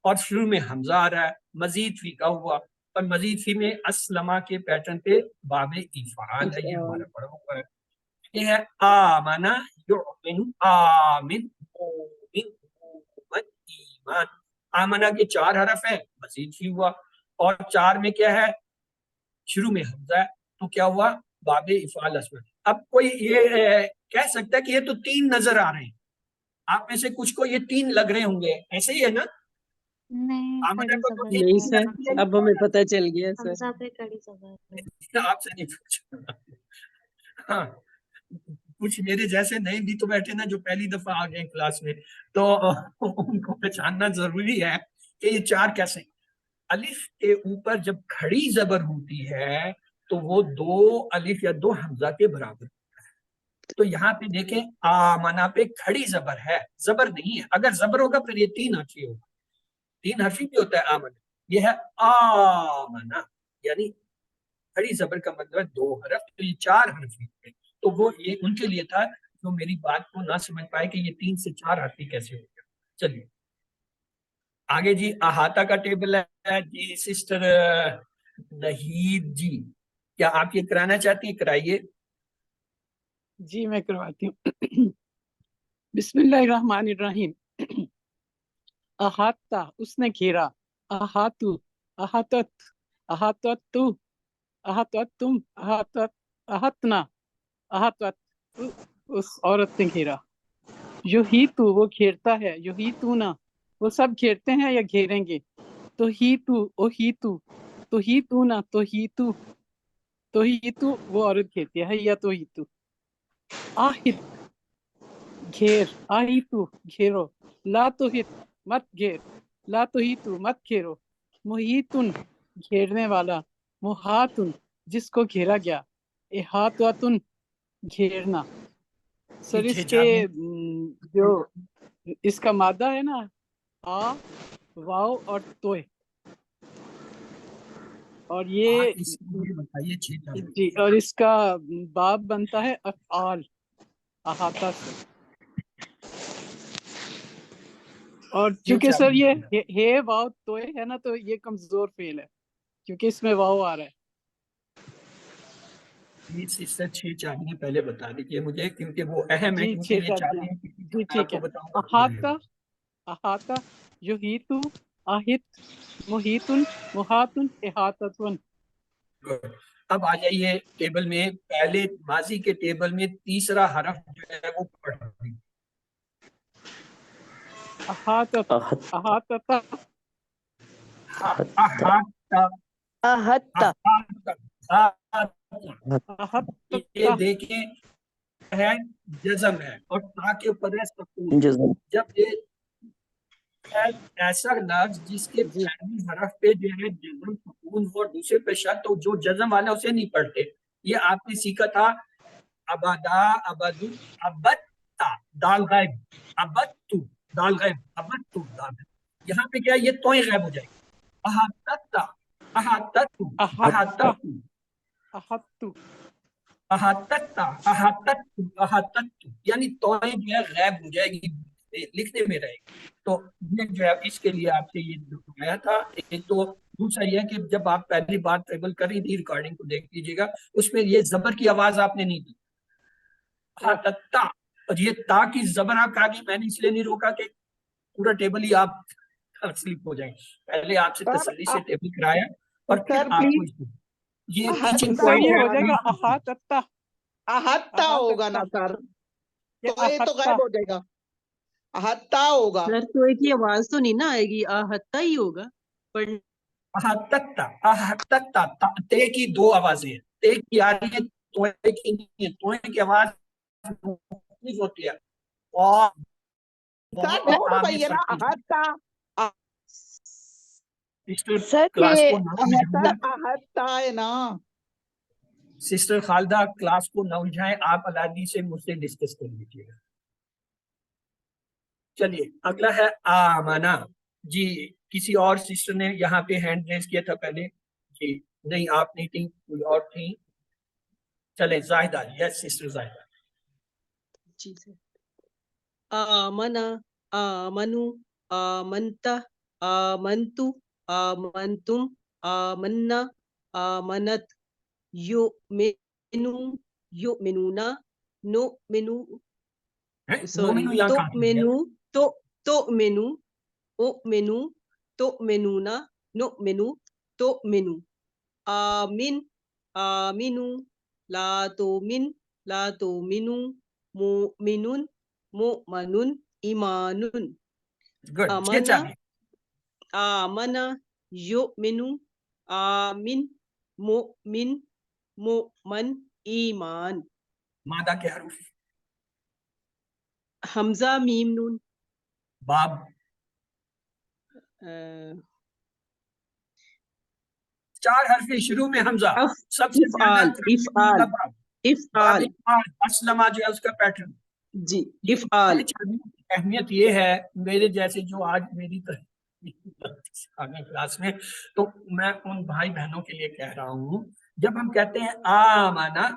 اور شروع میں حمزہ آ رہا ہے. مزید فی کا ہوا, اور مزید فی میں اسلمہ کے پیٹرن پہ باب افعال ہے. یہ ہمارا پڑھا ہوا ہے. یہ ہے آمنہ یؤمن آمن مومن مومن ایمان. آمنہ کے 4 حرف ہیں, مزید فی ہوا, اور 4 میں کیا ہے, شروع میں حمزہ ہے, تو کیا ہوا باب افعال اسم. اب کوئی یہ کہہ سکتا ہے کہ یہ تو 3 نظر آ رہے ہیں. آپ میں سے کچھ کو یہ 3 لگ رہے ہوں گے, ایسے ہی ہے نا؟ نہیں سر, اب ہمیں پتہ چل گیا سر. آپ سے نہیں پوچھا. ہاں کچھ میرے جیسے نہیں بھی تو بیٹھے نا, جو پہلی دفعہ آ گئے کلاس میں, تو ان کو پہچاننا ضروری ہے کہ یہ 4 کیسے. الف کے اوپر جب کھڑی زبر ہوتی ہے تو وہ 2 الف یا 2 حمزہ کے برابر ہوتا ہے. تو یہاں پہ دیکھیں آمنہ پہ کھڑی زبر ہے, زبر نہیں ہے. اگر زبر ہوگا پھر یہ 3 حرفی ہوگا. 3 حرفی بھی ہوتا ہے آمنہ. یہ ہے آمنہ, یعنی کھڑی زبر کا مطلب ہے 2 حرف، تو یہ 4 حرف ہیں. تو وہ یہ ان کے لیے تھا جو میری بات کو نہ سمجھ پائے کہ یہ 3 سے 4 حرفی کیسے ہو گیا. چلیے آگے جی احاطہ کا ٹیبل ہے جی. سسٹر نہید جی کیا آپ یہ کرانا چاہتی ہیں؟ کرائیے. جی میں کرواتی ہوں. بسم اللہ الرحمن الرحیم. احاطہ اس نے گھیرا، احاتو احاطت احاطت تو احاطت تم احاطت احاطنا احاطت اس عورت نے گھیرا. یحیطو وہ گھیرتا ہے، یحیطونا وہ سب گھیرتے ہیں یا گھیریں گے. تحیطو احیطو تحیطونا تحیطو تحیطو وہ عورت گھیرتی ہے یا تحیطو. آہت گھیر، آہیتو گھیرو، لا تحت مت گھیر، لا تحیتو مت گھیرو. محیطن گھیرنے والا، محاطن جس کو گھیرا گیا، احاطتن گھیرنا. سر اس کے جو اس کا مادہ ہے نا آ واو اور توئے، اور یہ بتائیے 6 جی اور اس کا باب بنتا ہے افعال احاطہ سے. اور چونکہ سر یہ ہے واو توئے ہے نا تو یہ کمزور فعل ہے کیونکہ اس میں واو آ رہا ہے. اس سے 6 چاہیے پہلے بتا دیجیے مجھے کیونکہ وہ اہم ہے، جی کیونکہ یہ 6 چاہتے ہیں جی میں آپ ٹھیک کو ہے. بتاؤں گا. احاطہ احاطہ یحیطو آہت محیطن محاطن احاطتن. اب آ جائیے ٹیبل میں، پہلے ماضی کے ٹیبل میں تیسرا حرف جو ہے وہ پڑھ رہی. احاطت احاطتا احاطہ یہ دیکھیں ہے جزم ہے اور تا کے اوپر ہے سکون. جب یہ ہے ایسا لفظ جس کے پہلی حرف پہ جو ہے جزم سکون ہو اور دوسرے پہ شد، تو جو جزم والا اسے نہیں پڑھتے. یہ آپ نے سیکھا تھا ابدا ابدو ابتا دال غائب ابتو دال غائب ابتو دال غائب. یہاں پہ کیا یہ توئیں غائب ہو جائے گی. احاطتا احاطتو احاطتو احاطتو احاطتا احاطتو احاطتو یعنی توئیں جو ہے غائب ہو جائے گی، لکھنے میں رہے گی. تو یہ جو ہے اس کے لیے آپ سے یہ بتایا تھا. ایک تو دوسرا یہ کہ جب آپ پہلی بار ٹریبل کر رہی تھی ریکارڈنگ کو دیکھ لیجیے گا، اس میں یہ زبر کی آواز آپ نے نہیں دی. احاطتا اور یہ تا کی زبر آپ کہا کہ میں نے اس لیے نہیں روکا کہ پورا ٹیبل ہی آپ سلپ ہو جائیں. پہلے آپ سے تسلی سے ٹیبل کرایا اور پھر آپ کو یہ ٹیچنگ سر یہ ہو پوائنٹ جائے گا ہے. احاطتا احاطہ ہوگا نا سر، تو یہ تو غائب ہو جائے گا. احاطہ ہوگا. سر تو ایک ہی آواز تو نہیں نا آئے گی، آہتہ ہی ہوگا. پر احاطتا احاطتا تے کی 2 آوازیں ہیں. تے کی آ رہی ہے توئے کی نہیں ہے. توئے کی آواز مختلف ہوتی ہے اور سر نہ بھائی نا احاطہ سر کلاس یہ کو احاطہ ہے نا. سسٹر خالدہ کلاس کو نہ الجھائیں، آپ علادی سے مجھ سے ڈسکس کر لیجیے گا. چلیے اگلا ہے آمنا. جی کسی اور سسٹر نے یہاں پہ ہینڈ ریز کیا تھا پہلے؟ جی نہیں آپ نہیں تھی، کوئی اور تھی. چلے زاہدہ. یس سسٹر زاہدہ. جی سر. آمنا آمنو آمنتا آمنتو آمنتم آمنا آمنت یؤمنو یؤمنونا نؤمنو سوری تؤمنو تؤمنو اؤمنو تؤمنونا نؤمنو تؤمنو. آمن آمنو لا تؤمن لا تؤمنو مؤمنون مؤمنون ایمانون. آمنا آمنا یؤمنو آمن مؤمن مؤمن ایمان. مادہ کے حروف حمزہ میم نون. باب 4 حرف شروع میں حمزہ. سب سے افعال افعال افعال اسلمہ جو ہے اس کا پیٹرن. جی افعال. اہمیت یہ ہے میرے جیسے جو آج میری کلاس میں، تو میں ان بھائی بہنوں کے لیے کہہ رہا ہوں جب ہم کہتے ہیں آمنا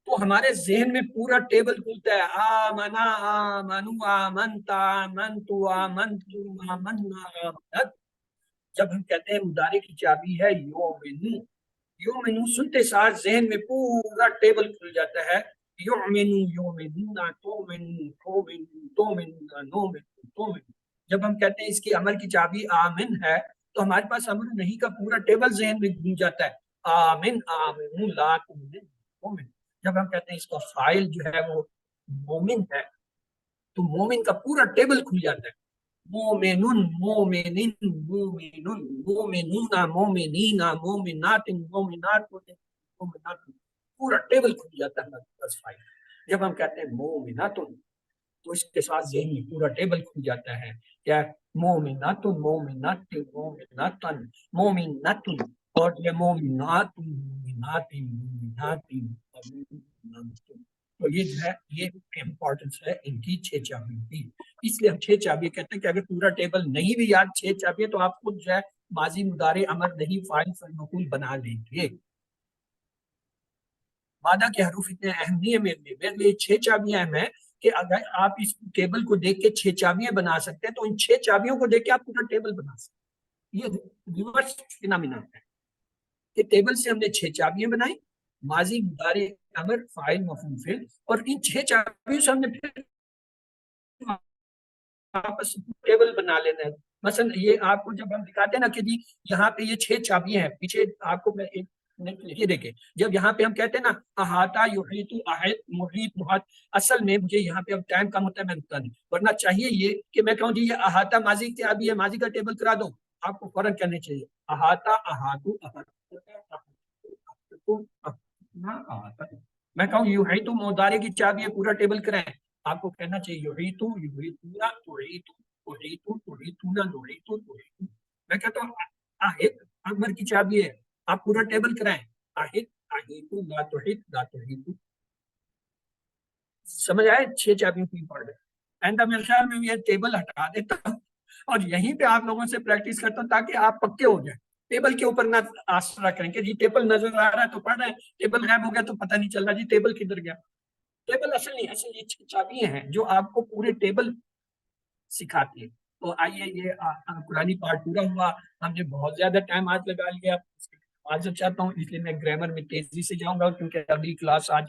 تو ہمارے ذہن میں پورا ٹیبل کھلتا ہے، آمنا آمنو آمنتا آمنتو آمنتم آمنا آمنت۔ جب ہم کہتے ہیں مضارع کی چابی ہے یؤمنو، یؤمنو سنتے ساتھ ذہن میں پورا ٹیبل کھل جاتا ہے، یؤمنو یؤمنونا تؤمنو تؤمنو تؤمنونا نؤمنو تؤمنو۔ جب ہم کہتے ہیں اس کی عمل کی چابی آمن ہے تو ہمارے پاس امر نہیں کا پورا ٹیبل ذہن میں گھوم جاتا ہے، آمن آمنو لا تؤمن مومن۔ جب ہم کہتے ہیں اس کا فاعل جو ہے وہ مومن ہے تو مومن کا پورا ٹیبل کھل جاتا ہے، مومنن مومنن مومنن مومنونا مومنینا مومنات مومنات مومنات، پورا ٹیبل کھل جاتا ہے ہمارے پاس فاعل۔ جب ہم کہتے ہیں مومنات تو اس کے ساتھ ذہن میں پورا ٹیبل کھل جاتا ہے، کیا مومنات مومنات مومناتن مومنات، اور یہ مومنات مومنات مومنات۔ تو یہ جو ہے یہ امپورٹنس ہے ان کی 6 چابیوں کی، اس لیے ہم 6 چابیاں کہتے ہیں کہ اگر پورا ٹیبل نہیں بھی یاد 6 چابیاں تو آپ خود جو ہے ماضی مضارع امر نہیں فاعل فعل مفعول بنا لیں گے۔ مادہ کے حروف اتنے اہم نہیں ہے میرے لیے 6 چابیاں اہم ہیں کہ اگر آپ اس ٹیبل کو دیکھ کے 6 چابیاں بنا سکتے ہیں تو ان 6 چابیوں کو دیکھ کے آپ پورا ٹیبل بنا سکتے ہیں۔ یہ ریورس فینامنا ہے کہ ٹیبل سے ہم نے 6 چابیاں بنائی، ماضی مضارع امر فاعل مفعول فعل، اور ان 6 چابیوں سے ہم نے پھر واپس ٹیبل بنا لینا ہے۔ مثلا یہ آپ کو جب ہم دکھاتے ہیں نا کہ جی یہاں پہ یہ 6 چابیاں ہیں، پیچھے آپ کو میں ایک یہ دیکھیں، جب یہاں پہ ہم کہتے ہیں نا احاطہ یحیط احاط محیط محاط، اصل میں مجھے یہاں پہ اب ٹائم کم ہوتا ہے میں رکتا نہیں، ورنہ چاہیے یہ کہ میں کہوں جی یہ احاطہ ماضی کی چابی ہے، ماضی کا ٹیبل کرا دو، آپ کو فوراً کرنے چاہیے احاطہ احاطو احاطہ۔ میں کہوں یحیط مضارع کی چابی ہے پورا ٹیبل کرائیں، آپ کو کہنا چاہیے یحیط یحیطون تحیط تحیط تحیطون نحیط تحیط۔ میں کہتا ہوں احط امر کی چابی ہے، آپ پورا ٹیبل کرائیں، احط احیط لا تحیط لا تحیط۔ سمجھ آئے 6 چابیوں کی امپورٹنٹ؟ آئندہ میرے خیال میں یہ ٹیبل ہٹا دیتا ہوں اور یہیں پہ آپ لوگوں سے پریکٹس کرتا ہوں تاکہ آپ پکے ہو جائیں، ٹیبل کے اوپر نہ آسرا کریں کہ جی ٹیبل نظر آ رہا ہے تو پڑھ رہے ہیں، ٹیبل غائب ہو گیا تو پتہ نہیں چل رہا جی ٹیبل کدھر گیا۔ ٹیبل اصل نہیں، اصل یہ 6 چابیاں ہیں جو آپ کو پورے ٹیبل سکھاتی ہے۔ تو آئیے یہ قرآنی پارٹ پورا ہوا، ہم نے بہت زیادہ ٹائم آج لگا لیا، معذرت چاہتا ہوں، اس لیے میں گرامر میں تیزی سے جاؤں گا کیونکہ اگلی کلاس آج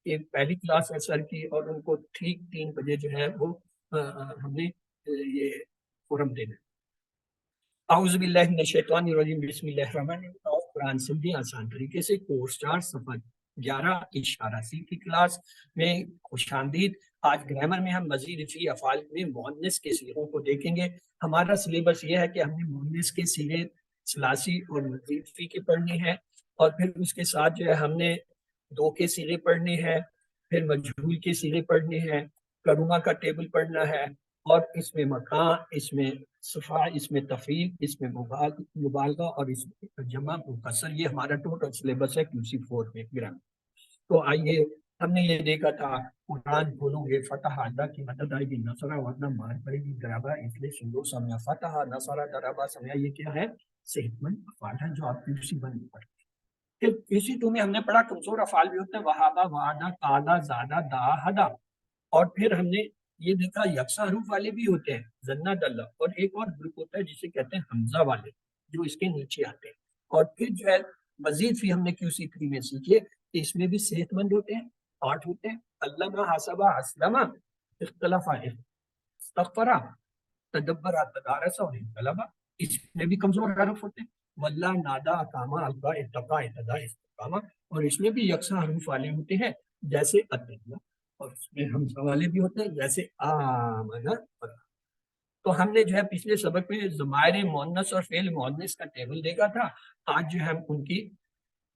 ایک پہلی کلاس ہے سر کی، اور ان کو ٹھیک 3 بجے جو ہے وہ ہم نے یہ فورم دینا ہے۔ اعوذ باللہ من الشیطان الرجیم، بسم اللہ الرحمن الرحیم۔ قرآن سمجھیں آسان طریقے سے، کورس 4 صفحہ 11 اشارہ سی کی کلاس میں خوش آمدید۔ آج گرامر میں ہم مزید فی افعال میں مؤنث کے صیغوں کو دیکھیں گے۔ ہمارا سلیبس یہ ہے کہ ہم نے مؤنث کے صیغے ثلاثی اور مزید فی کے پڑھنے ہیں، اور پھر اس کے ساتھ جو ہے ہم نے 2 کے صیغے پڑھنے ہیں، پھر مجہول کے صیغے پڑھنے ہیں، کرومہ کا ٹیبل پڑھنا ہے، اور اس میں مکان، اس میں صفا، اس میں تفعیل، اس میں مبالغہ، اور اس میں جمع مکسر۔ یہ ہمارا ٹوٹل سلیبس ہے QC4 میں گرامر۔ تو آئیے ہم نے یہ دیکھا تھا قرآن کھولو گے فتح اللہ کی مدد آئے گی، نصرہ ورنہ مار پڑے گی، درابہ اس لیے سنو سمیا فتح نصرہ درابہ سمیا، یہ کیا ہے؟ صحت مند افعال ہیں جو آپ QC بند پڑھتے ہیں۔ پھر QC2 میں ہم نے پڑھا کمزور افعال بھی ہوتے ہیں، وہابہ وعدہ قالا زادہ دا ہدا، اور پھر ہم نے یہ دیکھا یکساں حروف والے بھی ہوتے ہیں زنہ دلہ، اور ایک اور گروپ ہوتا ہے جسے کہتے ہیں حمزہ والے جو اس کے نیچے آتے ہیں۔ اور پھر جو ہے مزید بھی ہم نے QC3 میں سیکھے کہ اس میں بھی صحت مند ہوتے ہیں، 8 ہوتے ہیں، علامہ حسبہ اسلمہ اختلاف استغفرہ تدبرہ تدارسہ اور انقلبہ، اس میں بھی کمزور حروف ہوتے ہیں، واللہ نادا اقامہ القا اتقا اتدا استقامہ، اور اس میں بھی یکساں حروف والے ہوتے ہیں جیسے اتقا، اور اس میں حمزہ والے بھی ہوتے ہیں جیسے آمنہ۔ تو ہم نے جو ہے پچھلے سبق میں ضمائر مؤنث اور فعل مؤنث کا ٹیبل دیکھا تھا، آج جو ہے ہم ان کی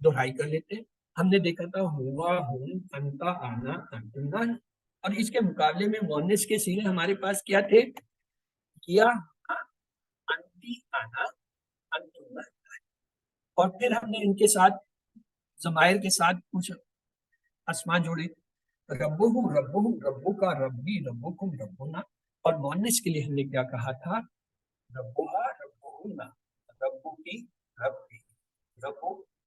دہرائی کر لیتے ہیں۔ ہم نے دیکھا تھا ہوا، ہم، انتا، آنا، انتنا، اور اس کے مقابلے میں مؤنث کے صیغے ہمارے پاس کیا تھے؟ کیا، انتی، آنا، انتنا، اور پھر ہم نے ان کے ساتھ ضمائر کے ساتھ کچھ اسما جوڑے، ربہم ربہم، ربو کا ربی، ربکم ربنا، اور مؤنث کے لیے ہم نے کیا کہا تھا؟ ربوہا ربہن، ربو کی ربی، ربو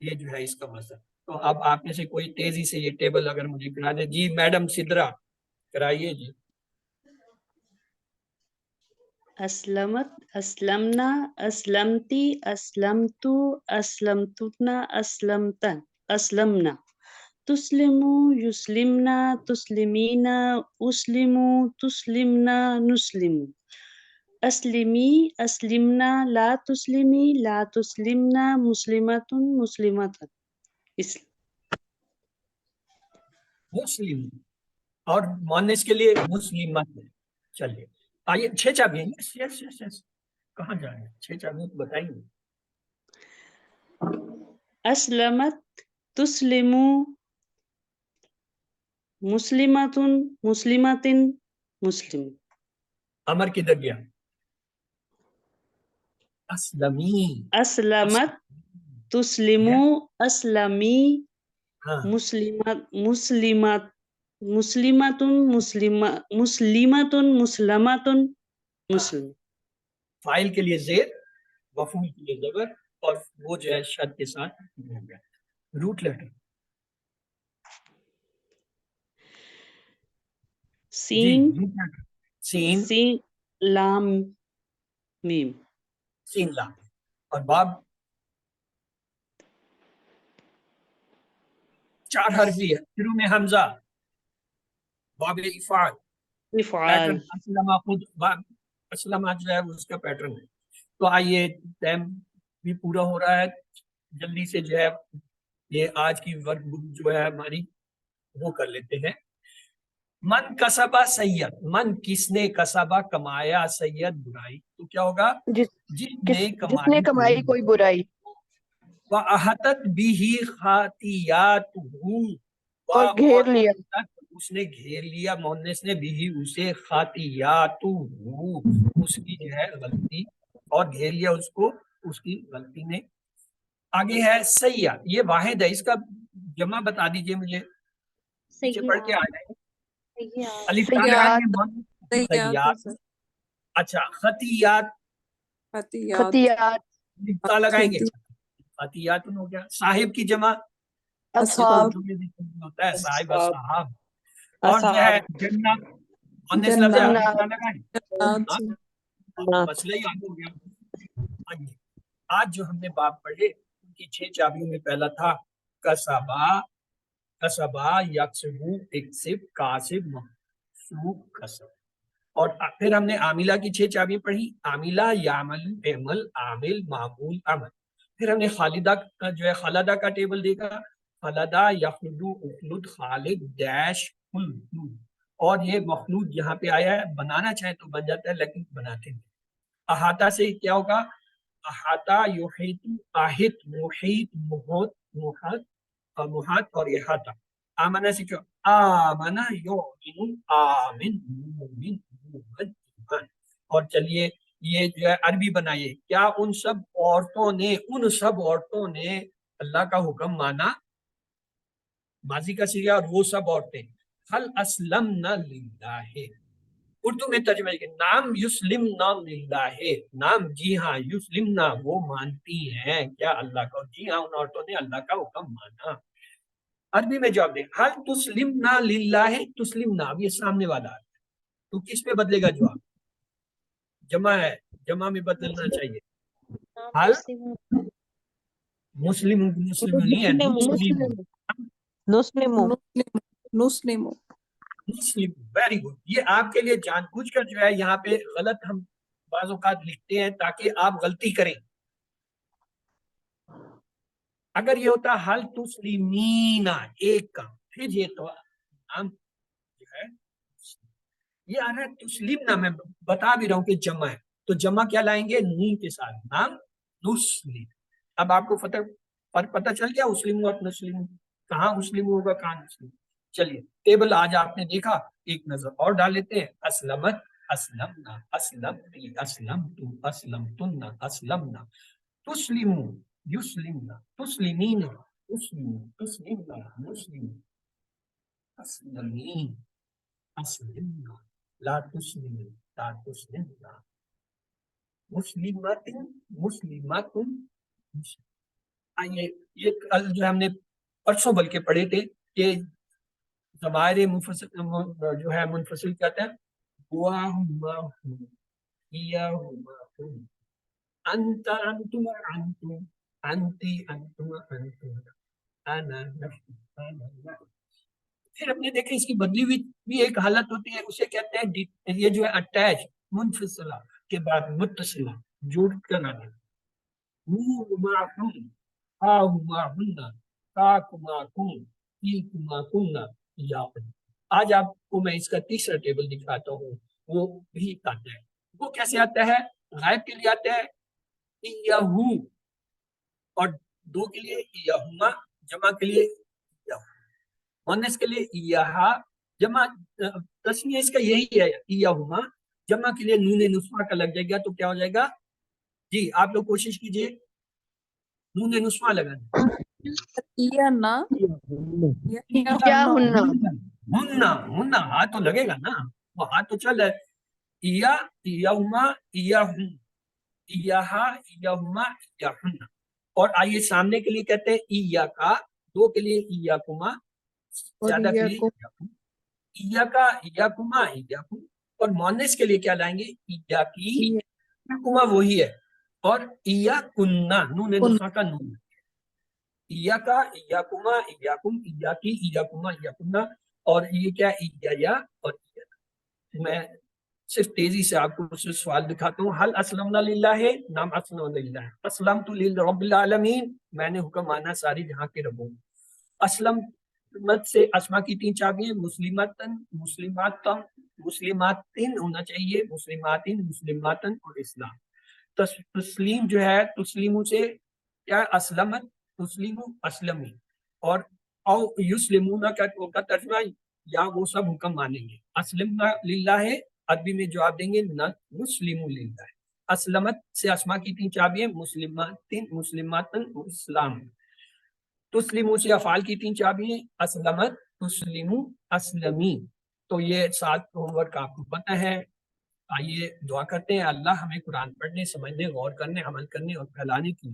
یہ جو ہے اس کا مصدر. تو اب آپ میں سے کوئی تیزی سے یہ ٹیبل اگر مجھے کرا دے. جی میڈم سدرا کرائیے جی. اسلمت، اسلمنا، اسلمتی، اسلمتو، اسلمتنا، اسلمتن، اسلمنا. تسلمو، یسلمنا، تسلمینا، اسلمو، تسلمنا، نسلمو. اسلمی، اسلمنا، لا تسلمی، لا تسلمنا، مسلمتن، مسلمتن. مسلم اور مؤنث کے لیے مسلمت. چلیے آئیے 6 چابیاں. یس یس یس کہاں جا رہے ہیں 6 چابیاں تو بتائیے. اسلمت، تسلمو، مسلمتن، مسلمتن، مسلم. امر کدھر گیا؟ اسلمی. اسلمت، تسلمو، اسلمی، ہاں مسلمت، مسلمت، مسلمتن، مسلمتن، مسلمتن، مسلم. فائل کے لیے زیر، مفعول کے لیے زبر، اور وہ جو ہے شد کے ساتھ ہو گیا. روٹ لیٹر سین، root letter. سین، سین، لام، میم. سین لام. اور باب 4 حرفی ہے، شروع میں حمزہ. باب افعال افعال. پیٹرن اسلمہ خود باب اسلمہ جو ہے اس کا پیٹرن ہے. تو آئیے ٹائم بھی پورا ہو رہا ہے، جلدی سے جو ہے یہ آج کی ورک بک جو ہے ہماری وہ کر لیتے ہیں. من کسبہ سید، من کس نے کسبہ کمایا سید برائی، تو کیا ہوگا؟ جس نے جس نے کمائی کوئی برائی. وَأَحَطَتْ بِهِ خَاطِئَاتُهُ، اور گھیر لیا. اس نے گھیر لیا، مؤنث نے بھی اسے خاطیاتہ، اس کی جو ہے غلطی، اور گھیر لیا اس کو اس کی غلطی نے. آگے ہے سیاح، یہ واحد ہے، اس کا جمع بتا دیجئے مجھے، پیچھے پڑھ کے آ جائیں. الف لام ہے، یہ مؤنث سیاح. اچھا خطیات، خطیات، تا لگائیں گے، خطیات ہو گیا. صاحب کی جمع اصحاب، ہوتا ہے صاحب اصحاب. اور جو ہے جنت مؤنث لفظ ہے، جنات، تا لگائیں. مسئلہ ہی حل ہو گیا. آج جو ہم نے باب پڑھے ان کی 6 چابیوں میں پہلا تھا کسبا، کسبا یکسبو، اکسب، کاسب، مکسوب، کسب. اور پھر ہم نے عاملہ کی 6 چابیاں پڑھی، عاملہ، یعمل، اعمل، عامل، معمول، عمل. پھر ہم نے خالدہ کا جو ہے خالدہ کا ٹیبل دیکھا، خالدہ، یخلدو، اخلد، خالد، ڈیش، خلد. اور یہ مخلوط یہاں پہ آیا ہے، بنانا چاہیں تو بن جاتا ہے لیکن بناتے ہیں. احاطہ سے کیا ہوگا؟ احاطہ، یحیط، آہت، محیط، محوت، محط، محاط اور احاطہ. آمنہ سے کیا؟ آمنہ یؤمن، آمن، مومن، مومن، ایمان. اور چلیے یہ جو ہے عربی بنائیے، کیا ان سب عورتوں نے اللہ کا حکم مانا؟ ماضی کا صیغہ، اور وہ سب عورتیں. حل اسلمنا للہ، اردو میں ترجمہ ہے نام یسلمنا للہ، نام جی ہاں، یسلمنا وہ مانتی ہیں کیا اللہ کا، جی ہاں ان عورتوں نے اللہ کا حکم مانا. عربی میں جواب دیں، حل تسلمنا للہ، تسلمنا اب یہ سامنے والا ہے تو کس پہ بدلے گا جواب؟ جمع ہے، جمع میں بدلنا چاہیے. حل مسلم نہیں ہے، نسلم. مسلم. Very good. یہ آپ کے لیے جان بوجھ کر جو ہے یہاں پہ غلط ہم بعض اوقات لکھتے ہیں تاکہ آپ غلطی کریں. اگر یہ ہوتا حل تسلیمینا ایک کا، پھر یہ تو نام جو ہے یہ آ رہا ہے تسلیمنا، میں بتا بھی رہا ہوں کہ جمع ہے تو جمع کیا لائیں گے؟ نون کے ساتھ، نام نسلم. اب آپ کو پتہ چل گیا اسلم اور نسلم کہاں اسلم ہوگا کہاں نسلم. چلیے ٹیبل آج آپ نے دیکھا، ایک نظر اور ڈال لیتے ہیں. اسلمت، اسلمنا، اسلمتی، اسلمتو، اسلمتن، اسلمنا. تسلمو، یسلمنا، تسلمین، تسلمو، تسلمنا، مسلم، اسلمین، اسلمنا، لا تسلم، لا تسلمنا، مسلمات، مسلمات. آئیے یہ کل جو ہم نے پرسوں بلکہ پڑھے تھے کہ ضمائر منفصل جو ہے منفصل کہتے ہیں ہوا انت انتم انتم انتی انتم انتم انا نحن انا نحن. پھر اپنے دیکھیں اس کی بدلی ہوئی بھی ایک حالت ہوتی ہے، اسے کہتے ہیں یہ جو ہے اٹیچ، منفصلہ کے بعد متصلہ، جوڑ کر آنا. آج آپ کو میں اس کا تیسرا ٹیبل دکھاتا ہوں، وہ بھی آتا ہے. وہ کیسے آتا ہے؟ غائب کے لیے آتا ہے ایہو، اور دو کے لیے ایہما، جمع کے لیے مؤنث کے لیے ایہا، جمع تسنیہ اس کا یہی ہے ایہما، جمع کے لیے نون نسوہ کا لگ جائے گا تو کیا ہو جائے گا؟ جی آپ لوگ کوشش کیجئے نون نسوہ لگانا. ہننا ہاتھ تو لگے گا نا، وہ ہاتھ تو چل ہے. ایہما ایہم، ایہا ایہما ایہن. اور آئیے سامنے کے لیے کہتے ہیں ایاکا، دو کے لیے ایاکما، زیادہ کے لیے ایاکا ایاکما ایاکم. اور مؤنث کے لیے کیا لائیں گے؟ ایاکی ایاکما، وہی ہے. اور ایاکنہ، نون نسوہ کا نون، ایاکا ایاکما ایاکم ایاکی ایاکما ایاکنہ. اور یہ کیا ایایا اور ایانا. میں صرف تیزی سے آپ کو سوال دکھاتا ہوں. حل اسلمنا للہ ہے، نام اسلمنا للہ ہے. اسلمت لرب العالمین، میں نے حکم مانا ساری جہاں کے ربوں. اسلمت سے اسما کی تین چابیاں، مسلماتن، مسلماتن، مسلماتن ہونا چاہیے، مسلماتن، مسلماتن اور اسلام. تسلیم جو ہے تسلیموں سے کیا؟ اسلمت، تسلیم، اسلمی. اور او یسلمون کا ترجمہ یا وہ سب حکم مانیں گے. اسلمنا للہ ہے عربی میں جواب دیں گے نسلم للہ. اسلمت سے اسما کی تین چابیاں، مسلماتن، مسلماتن اور اسلام. تسلیموں سے افعال کی تین چابیاں، اسلمت، تسلیم، اسلمی. تو یہ 7 ہوم ورک آپ کو پتہ ہے. آئیے دعا کرتے ہیں اللہ ہمیں قرآن پڑھنے، سمجھنے، غور کرنے، عمل کرنے اور پھیلانے کی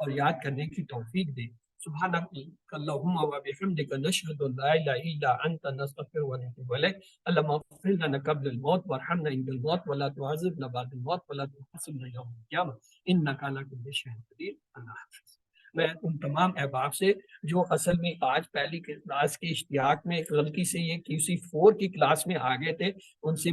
اور یاد کرنے کی توفیق دے. سبحانک اللہم و بحمدک نشہد ان لا الہ الا انت نستغفرک و نتوب الیک. اللہم اغفر لنا قبل الموت وارحمنا عند الموت ولا تعذبنا بعد الموت ولا تحاسبنا یوم القیامہ انک علی کل شیء قدیر. اللہ حافظ. میں ان تمام احباب سے جو اصل میں آج پہلی کلاس کے اشتیاق میں غلطی سے یہ QC4 کی کلاس میں آ گئے تھے، ان سے